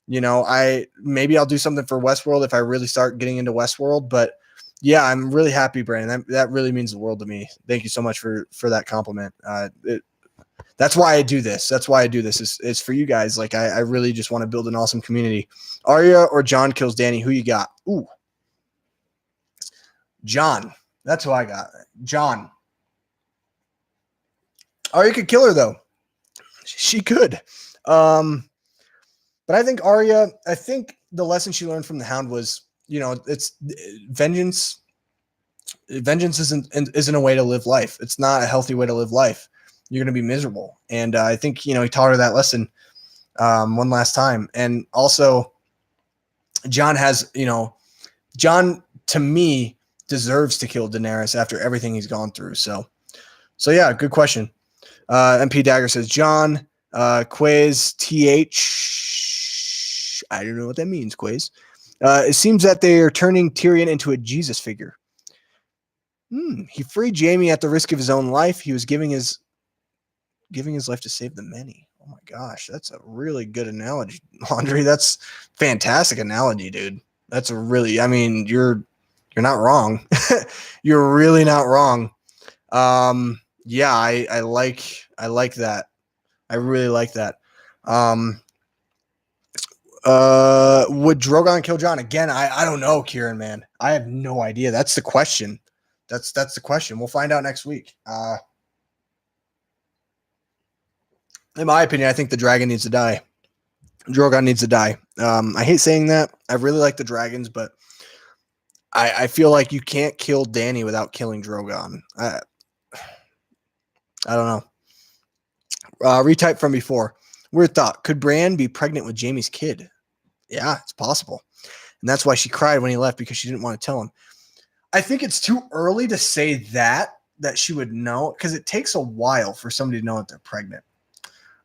Maybe I'll do something for Westworld if I really start getting into Westworld. But yeah, I'm really happy, Brandon. That really means the world to me. Thank you so much for that compliment. That's why I do this. That's why I do this. It's for you guys. Like I really just want to build an awesome community. Arya or Jon kills Dany. Who you got? Ooh, Jon. That's who I got. Jon. Arya could kill her though. She could. But I think Arya, the lesson she learned from the Hound was, it's vengeance. Vengeance isn't a way to live life. It's not a healthy way to live life. You're going to be miserable. And I think, he taught her that lesson one last time. And also Jon Jon to me deserves to kill Daenerys after everything he's gone through. So yeah, good question. MP Dagger says, Jon, Quays, TH. I don't know what that means, Quays. It seems that they are turning Tyrion into a Jesus figure. He freed Jaime at the risk of his own life. He was giving his life to save the many. Oh my gosh, that's a really good analogy, Laundry. That's fantastic analogy, dude. That's a really, you're not wrong. You're really not wrong. Yeah, I like that. I really like that. Would Drogon kill Jon again? I don't know, Kieran, man. I have no idea. That's the question. That's the question. We'll find out next week. In my opinion, I think the dragon needs to die. Drogon needs to die. I hate saying that. I really like the dragons, but I feel like you can't kill Dany without killing Drogon. I don't know. Retype from before. Weird thought. Could Bran be pregnant with Jaime's kid? Yeah, it's possible. And that's why she cried when he left, because she didn't want to tell him. I think it's too early to say that she would know, because it takes a while for somebody to know that they're pregnant.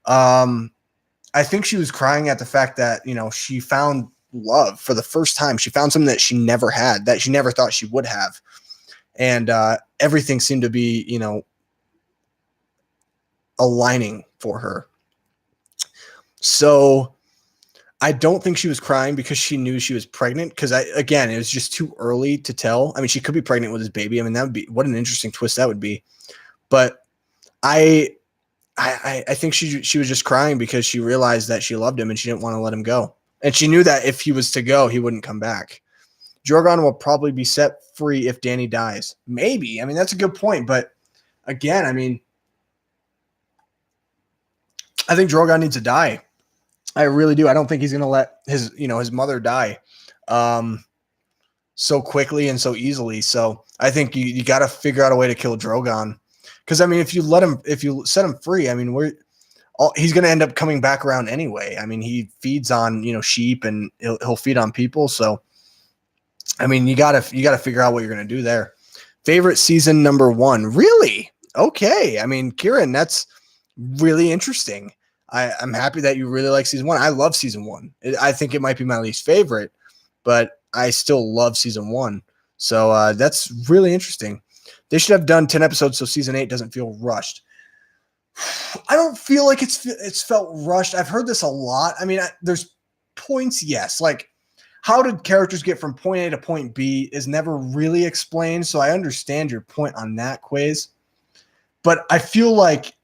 I think she was crying at the fact that, she found love for the first time. She found something that she never had, that she never thought she would have. And everything seemed to be, aligning for her. So I don't think she was crying because she knew she was pregnant. Because it was just too early to tell. I mean, she could be pregnant with his baby. I mean, that would be, what an interesting twist that would be. But I think she was just crying because she realized that she loved him and she didn't want to let him go. And she knew that if he was to go, he wouldn't come back. Drogon will probably be set free if Dany dies. Maybe. I mean, that's a good point. But again, I mean, I think Drogon needs to die. I really do. I don't think he's going to let his mother die so quickly and so easily. So I think you got to figure out a way to kill Drogon. Because I mean, if you set him free, I mean, he's going to end up coming back around anyway. I mean, he feeds on sheep, and he'll feed on people. So, I mean, you got to figure out what you're going to do there. Favorite season number 1, really? Okay. I mean, Kieran, that's really interesting. I'm happy that you really like season 1. I love season 1. I think it might be my least favorite, but I still love season 1. So that's really interesting. They should have done 10 episodes so season 8 doesn't feel rushed. I don't feel like it's felt rushed. I've heard this a lot. I mean, there's points, yes. Like, how did characters get from point A to point B is never really explained. So I understand your point on that, Quiz. But I feel like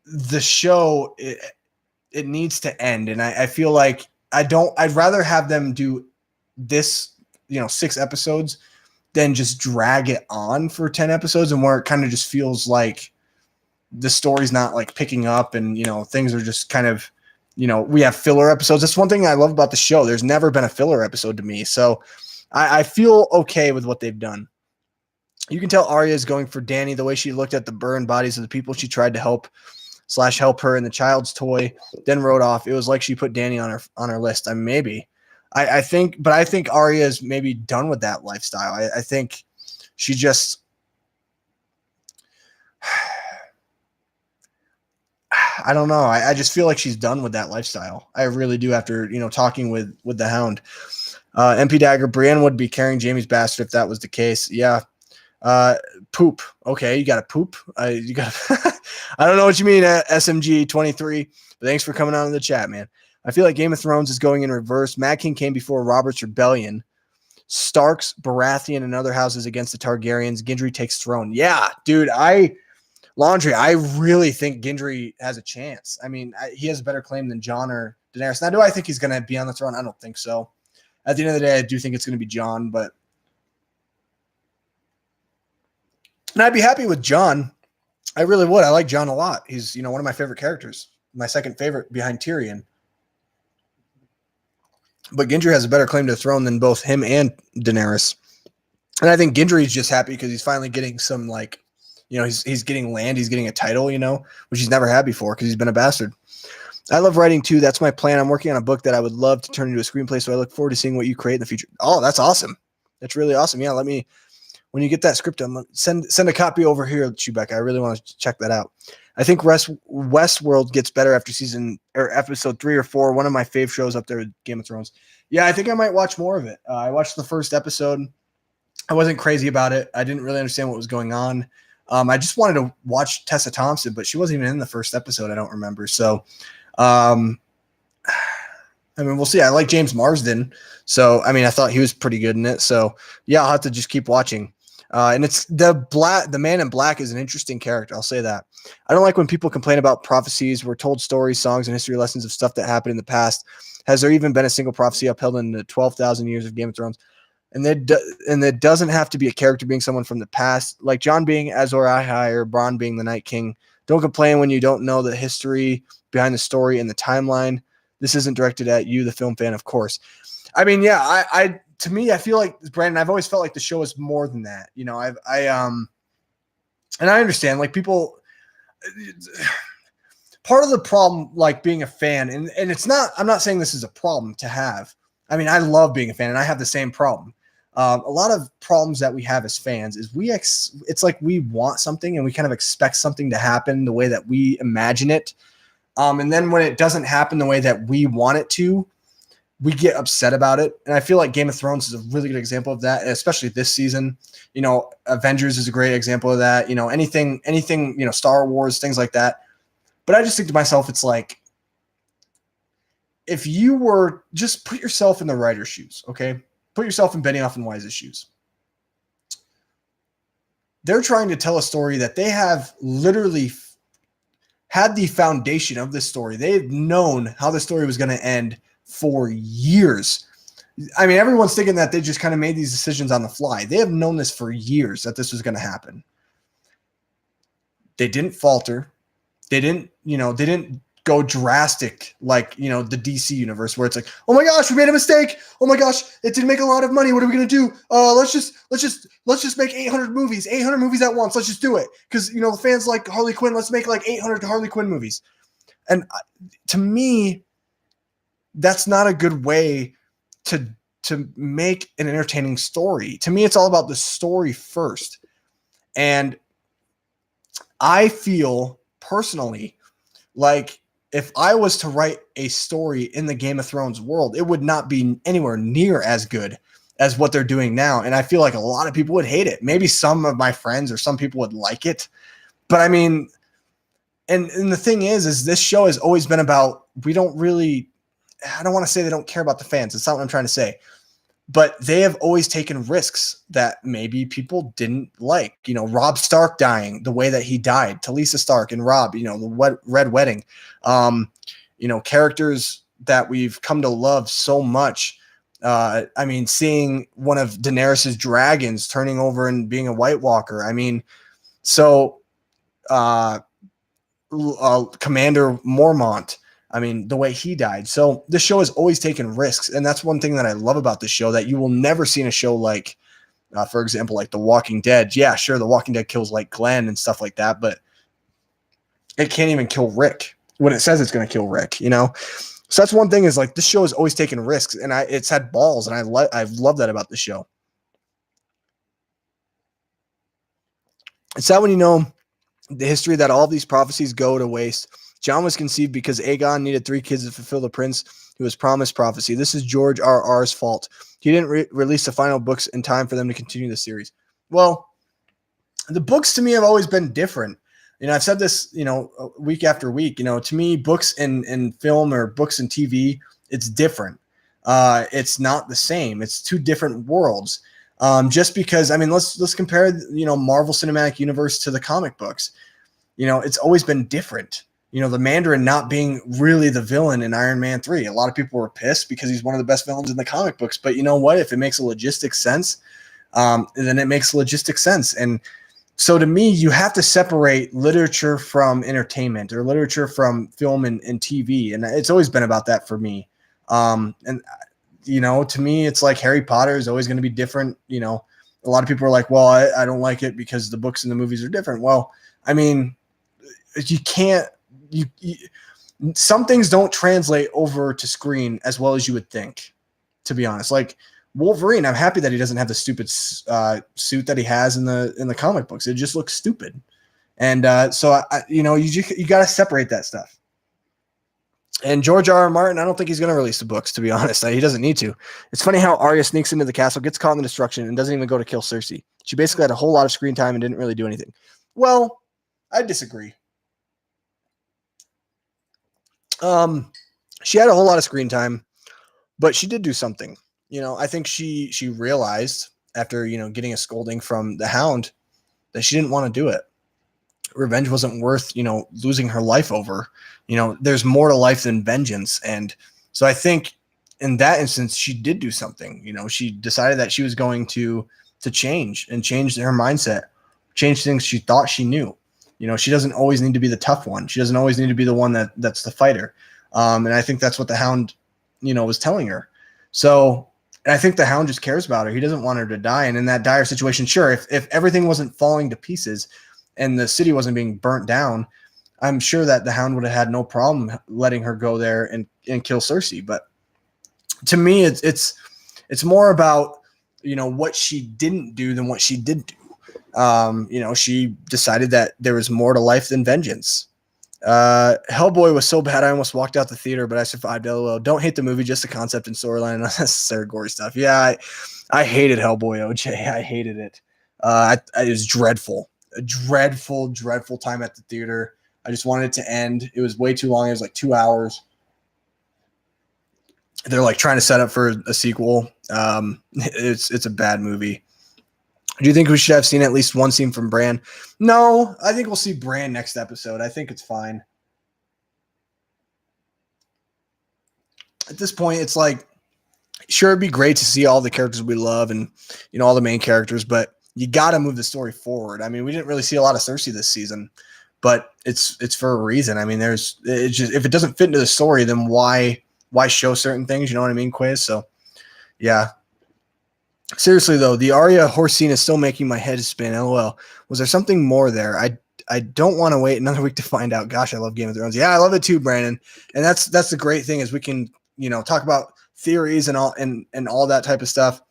the show, it needs to end. And I feel like I'd rather have them do this, 6 episodes than just drag it on for 10 episodes, and where it kind of just feels like the story's not like picking up, and, things are just kind of, we have filler episodes. That's one thing I love about the show. There's never been a filler episode to me. So I feel okay with what they've done. You can tell Arya is going for Dany the way she looked at the burned bodies of the people she tried to help her in the child's toy, then wrote off. It was like she put Dany on her list. I mean, maybe. I think Arya is maybe done with that lifestyle. I think she just, I don't know. I just feel like she's done with that lifestyle. I really do, after, talking with the Hound. MP Dagger, Brienne would be carrying Jaime's bastard if that was the case. Yeah. Poop. Okay, you got to poop. You got. I don't know what you mean, SMG 23. But thanks for coming on in the chat, man. I feel like Game of Thrones is going in reverse. Mad King came before Robert's Rebellion. Starks, Baratheon, and other houses against the Targaryens. Gendry takes throne. Yeah, dude. I really think Gendry has a chance. I mean, he has a better claim than Jon or Daenerys. Now, do I think he's going to be on the throne? I don't think so. At the end of the day, I do think it's going to be Jon, but. And I'd be happy with Jon. I really would. I like Jon a lot. He's, one of my favorite characters. My second favorite behind Tyrion. But Gendry has a better claim to the throne than both him and Daenerys. And I think Gendry is just happy because he's finally getting some, he's getting land. He's getting a title, which he's never had before because he's been a bastard. I love writing too. That's my plan. I'm working on a book that I would love to turn into a screenplay. So I look forward to seeing what you create in the future. Oh, that's awesome. That's really awesome. Yeah, when you get that script, send a copy over here, Chewbacca. I really want to check that out. I think Westworld gets better after episode 3 or 4. One of my fave shows up there with Game of Thrones. Yeah, I think I might watch more of it. I watched the first episode. I wasn't crazy about it. I didn't really understand what was going on. I just wanted to watch Tessa Thompson, but she wasn't even in the first episode. I don't remember. So, I mean, we'll see. I like James Marsden. So, I mean, I thought he was pretty good in it. So, yeah, I'll have to just keep watching. And it's the man in black is an interesting character. I'll say that. I don't like when people complain about prophecies. We're told stories, songs, and history lessons of stuff that happened in the past. Has there even been a single prophecy upheld in the 12,000 years of Game of Thrones? And that doesn't have to be a character being someone from the past, like Jon being Azor Ahai or Bronn being the Night King. Don't complain when you don't know the history behind the story and the timeline. This isn't directed at you, the film fan, of course. I mean, yeah, to me, I feel like, Brandon, I've always felt like the show is more than that. And I understand, like, people, part of the problem, like, being a fan, and it's not, I'm not saying this is a problem to have. I mean, I love being a fan, and I have the same problem. A lot of problems that we have as fans is it's like we want something and we kind of expect something to happen the way that we imagine it. And then when it doesn't happen the way that we want it to, we get upset about it. And I feel like Game of Thrones is a really good example of that, especially this season. Avengers is a great example of that. Anything, Star Wars, things like that. But I just think to myself, it's like, if you were just put yourself in the writer's shoes, okay? Put yourself in Benioff and Wise's shoes. They're trying to tell a story that they have literally had the foundation of this story. They've known how the story was going to end for years. I mean, everyone's thinking that they just kind of made these decisions on the fly. They have known this for years that this was going to happen. They didn't falter. They didn't go drastic like, the DC universe where it's like, oh my gosh, we made a mistake. Oh my gosh, it didn't make a lot of money. What are we going to do? Let's just make 800 movies at once. Let's just do it. Because, the fans like Harley Quinn. Let's make like 800 Harley Quinn movies. And to me, that's not a good way to make an entertaining story. To me, it's all about the story first. And I feel personally like if I was to write a story in the Game of Thrones world, it would not be anywhere near as good as what they're doing now. And I feel like a lot of people would hate it. Maybe some of my friends or some people would like it. But I mean, and the thing is this show has always been about, I don't want to say they don't care about the fans. It's not what I'm trying to say. But they have always taken risks that maybe people didn't like. Robb Stark dying the way that he died, Talisa Stark and Robb, the Red Wedding. Characters that we've come to love so much. Seeing one of Daenerys' dragons turning over and being a White Walker. Commander Mormont. The way he died. So this show has always taken risks. And that's one thing that I love about this show that you will never see in a show like, for example, like The Walking Dead. Yeah, sure. The Walking Dead kills like Glenn and stuff like that, but it can't even kill Rick when it says it's going to kill Rick, So that's one thing is like this show has always taken risks and it's had balls. And I've loved that about the show. It's sad when the history that all of these prophecies go to waste. Jon was conceived because Aegon needed 3 kids to fulfill the prince who was promised prophecy. This is George R.R.'s fault. He didn't release the final books in time for them to continue the series. Well, the books to me have always been different. I've said this, week after week. To me, books and film or books and TV, it's different. It's not the same. It's 2 different worlds. Just because, let's compare, Marvel Cinematic Universe to the comic books. It's always been different. The Mandarin not being really the villain in Iron Man 3. A lot of people were pissed because he's one of the best villains in the comic books. But you know what? If it makes a logistic sense, then it makes logistic sense. And so to me, you have to separate literature from entertainment or literature from film and TV. And it's always been about that for me. To me, it's like Harry Potter is always going to be different. A lot of people are like, well, I don't like it because the books and the movies are different. Well, you can't, some things don't translate over to screen as well as you would think, to be honest. Like Wolverine, I'm happy that he doesn't have the stupid suit that he has in the comic books. It just looks stupid. And you got to separate that stuff. And George R.R. Martin, I don't think he's going to release the books, to be honest. He doesn't need to. It's funny how Arya sneaks into the castle, gets caught in the destruction, and doesn't even go to kill Cersei. She basically had a whole lot of screen time and didn't really do anything. Well, I disagree. She had a whole lot of screen time, but she did do something. I think she realized after, getting a scolding from the Hound that she didn't want to do it. Revenge wasn't worth, losing her life over. There's more to life than vengeance. And so I think in that instance, she did do something. She decided that she was going to change and change her mindset, change things she thought she knew. She doesn't always need to be the tough one. She doesn't always need to be the one that's the fighter. And I think that's what the Hound, was telling her. So, and I think the Hound just cares about her. He doesn't want her to die. And in that dire situation, sure, if everything wasn't falling to pieces and the city wasn't being burnt down, I'm sure that the Hound would have had no problem letting her go there and kill Cersei. But to me, it's more about what she didn't do than what she did do. She decided that there was more to life than vengeance. Hellboy was so bad I almost walked out the theater, but I survived. LOL. Don't hate the movie, just the concept and storyline and unnecessary gory stuff. Yeah, I hated Hellboy, OJ. I hated it. It was dreadful. A dreadful, dreadful time at the theater. I just wanted it to end. It was way too long. It was like 2 hours. They're like trying to set up for a sequel. It's a bad movie. Do you think we should have seen at least one scene from Bran? No, I think we'll see Bran next episode. I think it's fine. At this point, it's like, sure, it'd be great to see all the characters we love and, all the main characters, but you got to move the story forward. I mean, we didn't really see a lot of Cersei this season, but it's for a reason. I mean, it's just, if it doesn't fit into the story, then why show certain things? You know what I mean, Quiz? So, yeah. Seriously, though, the Arya horse scene is still making my head spin. LOL. Was there something more there? I don't want to wait another week to find out. Gosh, I love Game of Thrones. Yeah, I love it too, Brandon. And that's the great thing, is we can, talk about theories and all that type of stuff.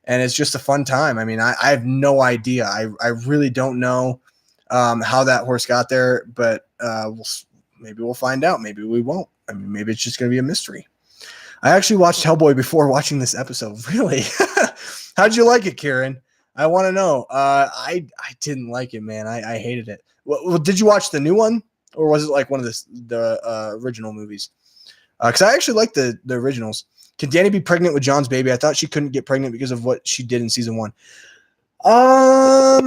And it's just a fun time. I mean, I have no idea. I really don't know how that horse got there, but maybe we'll find out. Maybe we won't. I mean, maybe it's just going to be a mystery. I actually watched Hellboy before watching this episode. Really? How'd you like it, Karen? I want to know. I didn't like it, man. I hated it. Well, did you watch the new one, or was it like one of the original movies? Because I actually like the originals. Can Dany be pregnant with Jon's baby? I thought she couldn't get pregnant because of what she did in season 1. I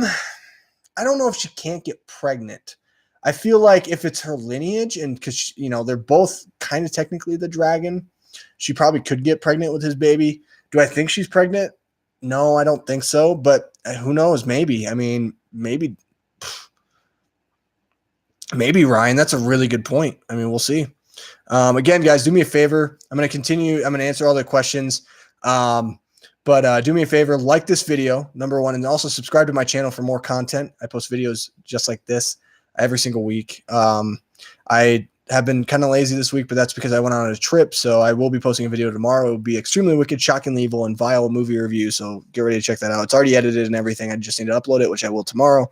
don't know if she can't get pregnant. I feel like if it's her lineage, and because they're both kind of technically the dragon, she probably could get pregnant with his baby. Do I think she's pregnant? No, I don't think so. But who knows? Maybe. I mean, maybe, Ryan. That's a really good point. I mean, we'll see. Again, guys, do me a favor. I'm going to continue. I'm going to answer all the questions. But do me a favor, like this video, number one, and also subscribe to my channel for more content. I post videos just like this every single week. I have been kind of lazy this week, but that's because I went on a trip. So I will be posting a video tomorrow. It will be extremely wicked, shockingly evil, and vile movie review. So get ready to check that out. It's already edited and everything. I just need to upload it, which I will tomorrow.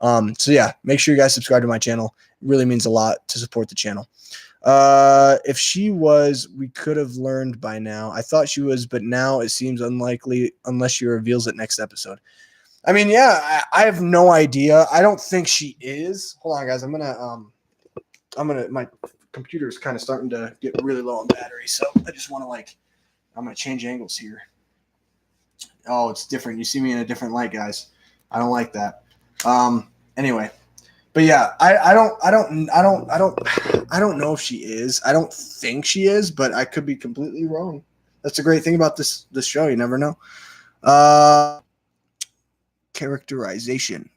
So yeah, make sure you guys subscribe to my channel. It really means a lot to support the channel. If she was, we could have learned by now. I thought she was, but now it seems unlikely unless she reveals it next episode. I mean, yeah, I have no idea. I don't think she is. Hold on, guys. My computer's kind of starting to get really low on battery, so I just want to I'm going to change angles here. Oh, it's different. You see me in a different light, guys. I don't like that. Anyway. But yeah, I don't know if she is. I don't think she is, but I could be completely wrong. That's the great thing about this show. You never know. Characterization.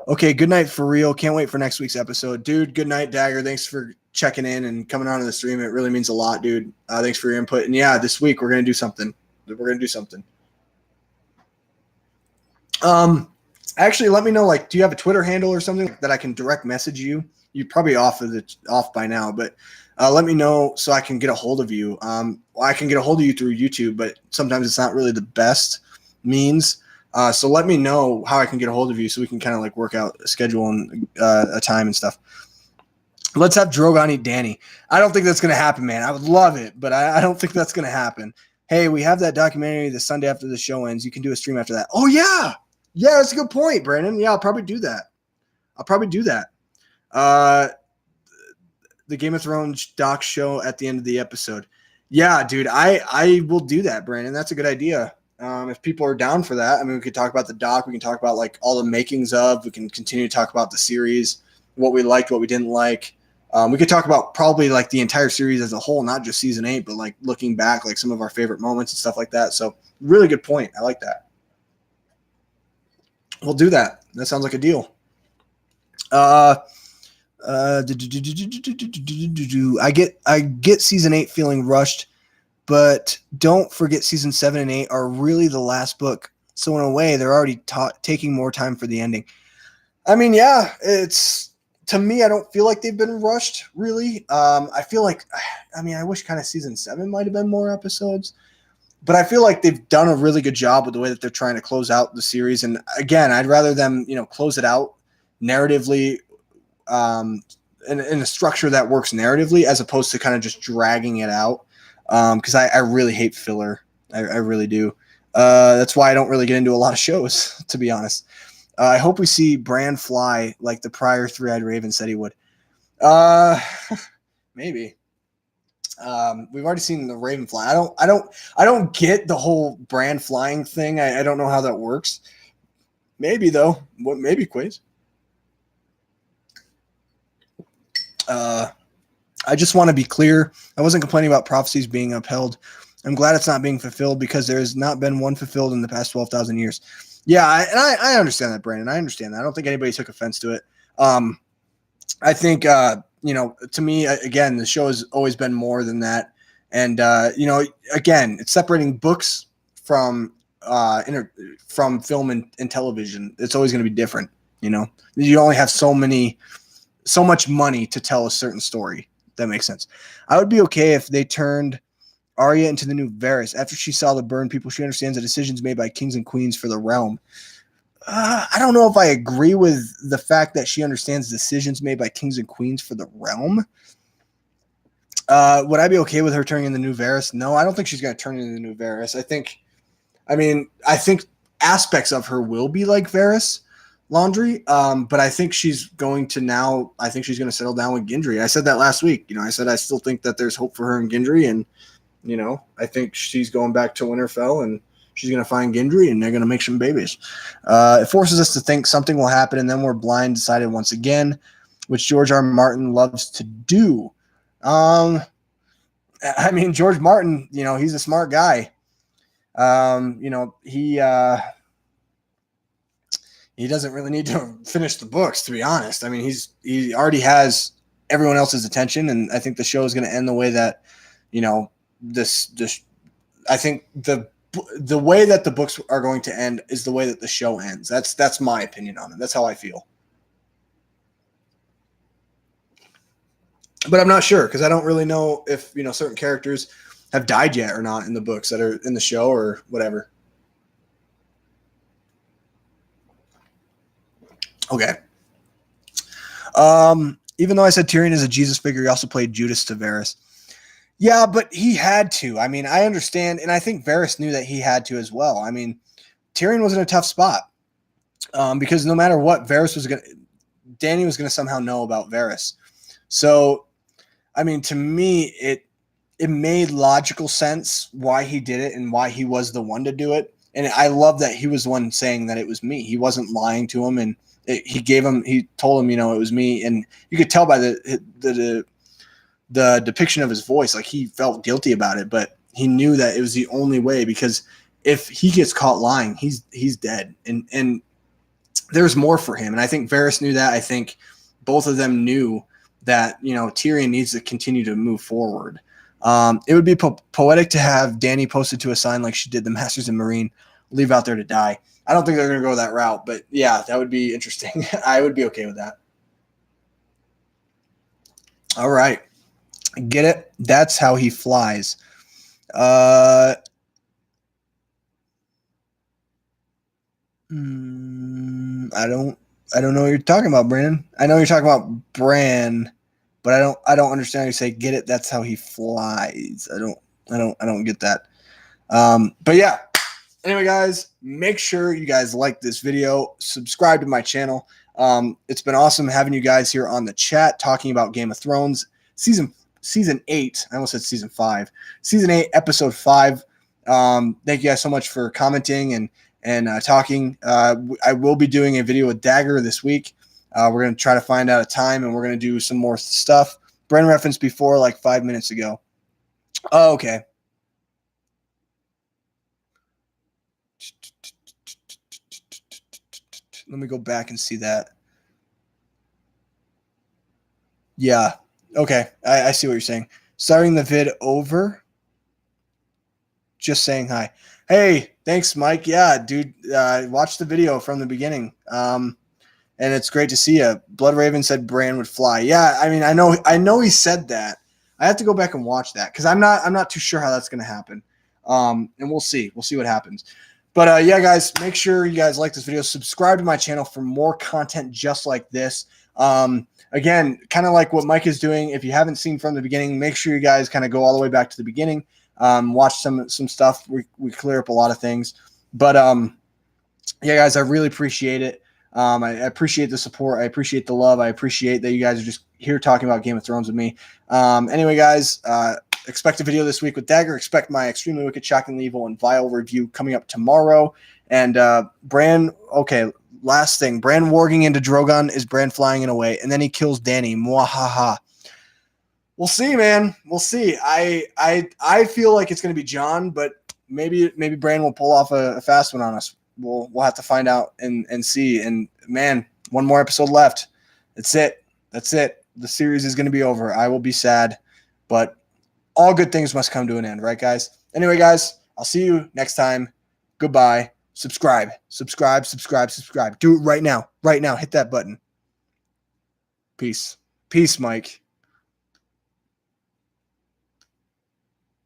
Okay, good night for real. Can't wait for next week's episode. Dude, good night, Dagger. Thanks for checking in and coming on to the stream. It really means a lot, dude. Thanks for your input. And yeah, this week we're going to do something. Actually, let me know, do you have a Twitter handle or something that I can direct message you? You're probably off by now, but let me know so I can get a hold of you. I can get a hold of you through YouTube, but sometimes it's not really the best means. So let me know how I can get a hold of you so we can kind of work out a schedule and a time and stuff. Let's have Drogon eat Dany. I don't think that's going to happen, man. I would love it, but I don't think that's going to happen. Hey, we have that documentary the Sunday after the show ends. You can do a stream after that. Oh, yeah. Yeah, that's a good point, Brandon. Yeah, I'll probably do that. The Game of Thrones doc show at the end of the episode. Yeah, dude, I will do that, Brandon. That's a good idea. If people are down for that, I mean, we could talk about the doc. We can talk about all the makings of. We can continue to talk about the series, what we liked, what we didn't like. We could talk about probably the entire series as a whole, not just season 8, but looking back, some of our favorite moments and stuff like that. So really good point. I like that. We'll do that. That sounds like a deal. I get season 8 feeling rushed, but don't forget season 7 and 8 are really the last book. So in a way, they're already taking more time for the ending. I mean, yeah, to me, I don't feel like they've been rushed, really. I feel I wish kind of season 7 might have been more episodes. but I feel like they've done a really good job with the way that they're trying to close out the series. And again, I'd rather them, close it out narratively, in a structure that works narratively, as opposed to kind of just dragging it out. Because I really hate filler. I really do. That's why I don't really get into a lot of shows, to be honest. I hope we see Bran fly like the prior Three-Eyed Raven said he would. Maybe. We've already seen the Raven fly. I don't get the whole Bran flying thing. I don't know how that works. Maybe though. What? Maybe Quiz. I just want to be clear. I wasn't complaining about prophecies being upheld. I'm glad it's not being fulfilled, because there has not been one fulfilled in the past 12,000 years. Yeah, I understand that, Brandon. I understand that. I don't think anybody took offense to it. I think, to me, again, the show has always been more than that. And, again, it's separating books from film and television. It's always going to be different. You only have so much money to tell a certain story. That makes sense. I would be okay if they turned Arya into the new Varys. After she saw the burn people, she understands the decisions made by kings and queens for the realm. I don't know if I agree with the fact that she understands decisions made by kings and queens for the realm. Would I be okay with her turning into the new Varys? No, I don't think she's going to turn into the new Varys. I think aspects of her will be like Varys Laundry, but I think she's going to settle down with Gendry. I said that last week. I said I still think that there's hope for her in Gendry, and I think she's going back to Winterfell, and she's going to find Gendry, and they're going to make some babies. It forces us to think something will happen, and then we're blindsided once again, which George R. R. Martin loves to do. George Martin, he's a smart guy. He doesn't really need to finish the books, to be honest. He already has everyone else's attention, and I think the show is going to end the way that, I think the way that the books are going to end is the way that the show ends. That's my opinion on it. That's how I feel. But I'm not sure, because I don't really know if, certain characters have died yet or not in the books that are in the show or whatever. Okay. Even though I said Tyrion is a Jesus figure, he also played Judas to Varys. Yeah, but he had to. I understand, and I think Varys knew that he had to as well. Tyrion was in a tough spot, because no matter what, Dany was going to somehow know about Varys. So, to me, it made logical sense why he did it and why he was the one to do it. And I love that he was the one saying that it was me. He wasn't lying to him, and he told him, it was me. And you could tell by the depiction of his voice, like he felt guilty about it, but he knew that it was the only way, because if he gets caught lying, he's dead. And there's more for him. And I think Varys knew that. I think both of them knew that, Tyrion needs to continue to move forward. It would be poetic to have Dany posted to a sign like she did the Masters and Marine, leave out there to die. I don't think they're going to go that route, but yeah, that would be interesting. I would be okay with that. All right. Get it? That's how he flies. I don't know what you're talking about, Brandon. I know you're talking about Bran, but I don't understand how you say get it. That's how he flies. I don't get that. But yeah. Anyway, guys, make sure you guys like this video, subscribe to my channel. It's been awesome having you guys here on the chat talking about Game of Thrones season 8. I almost said season 5. Season 8, episode 5. Thank you guys so much for commenting and talking. I will be doing a video with Dagger this week. We're going to try to find out a time, and we're going to do some more stuff. Bren referenced before, like 5 minutes ago. Oh, okay. Let me go back and see that. Yeah. Okay. I see what you're saying. Starting the vid over. Just saying hi. Hey, thanks, Mike. Yeah, dude. Watch the video from the beginning. And it's great to see you. Blood Raven said Bran would fly. Yeah, I know he said that. I have to go back and watch that, because I'm not too sure how that's going to happen. And we'll see what happens. But yeah, guys, make sure you guys like this video. Subscribe to my channel for more content just like this. Again, kind of like what Mike is doing. If you haven't seen from the beginning, make sure you guys kind of go all the way back to the beginning. Watch some stuff. We clear up a lot of things. But yeah, guys, I really appreciate it. I appreciate the support. I appreciate the love. I appreciate that you guys are just here talking about Game of Thrones with me. Anyway, guys, expect a video this week with Dagger. Expect my Extremely Wicked, Shockingly Evil, and Vile review coming up tomorrow. And Bran, okay, last thing. Bran warging into Drogon is Bran flying away, and then he kills Dany. Mwahaha. We'll see, man. We'll see. I feel like it's going to be Jon, but maybe Bran will pull off a fast one on us. We'll have to find out and see. And man, one more episode left. That's it. The series is going to be over. I will be sad, but all good things must come to an end, right, guys? Anyway, guys, I'll see you next time. Goodbye. Subscribe. Do it right now. Hit that button. Peace, Mike.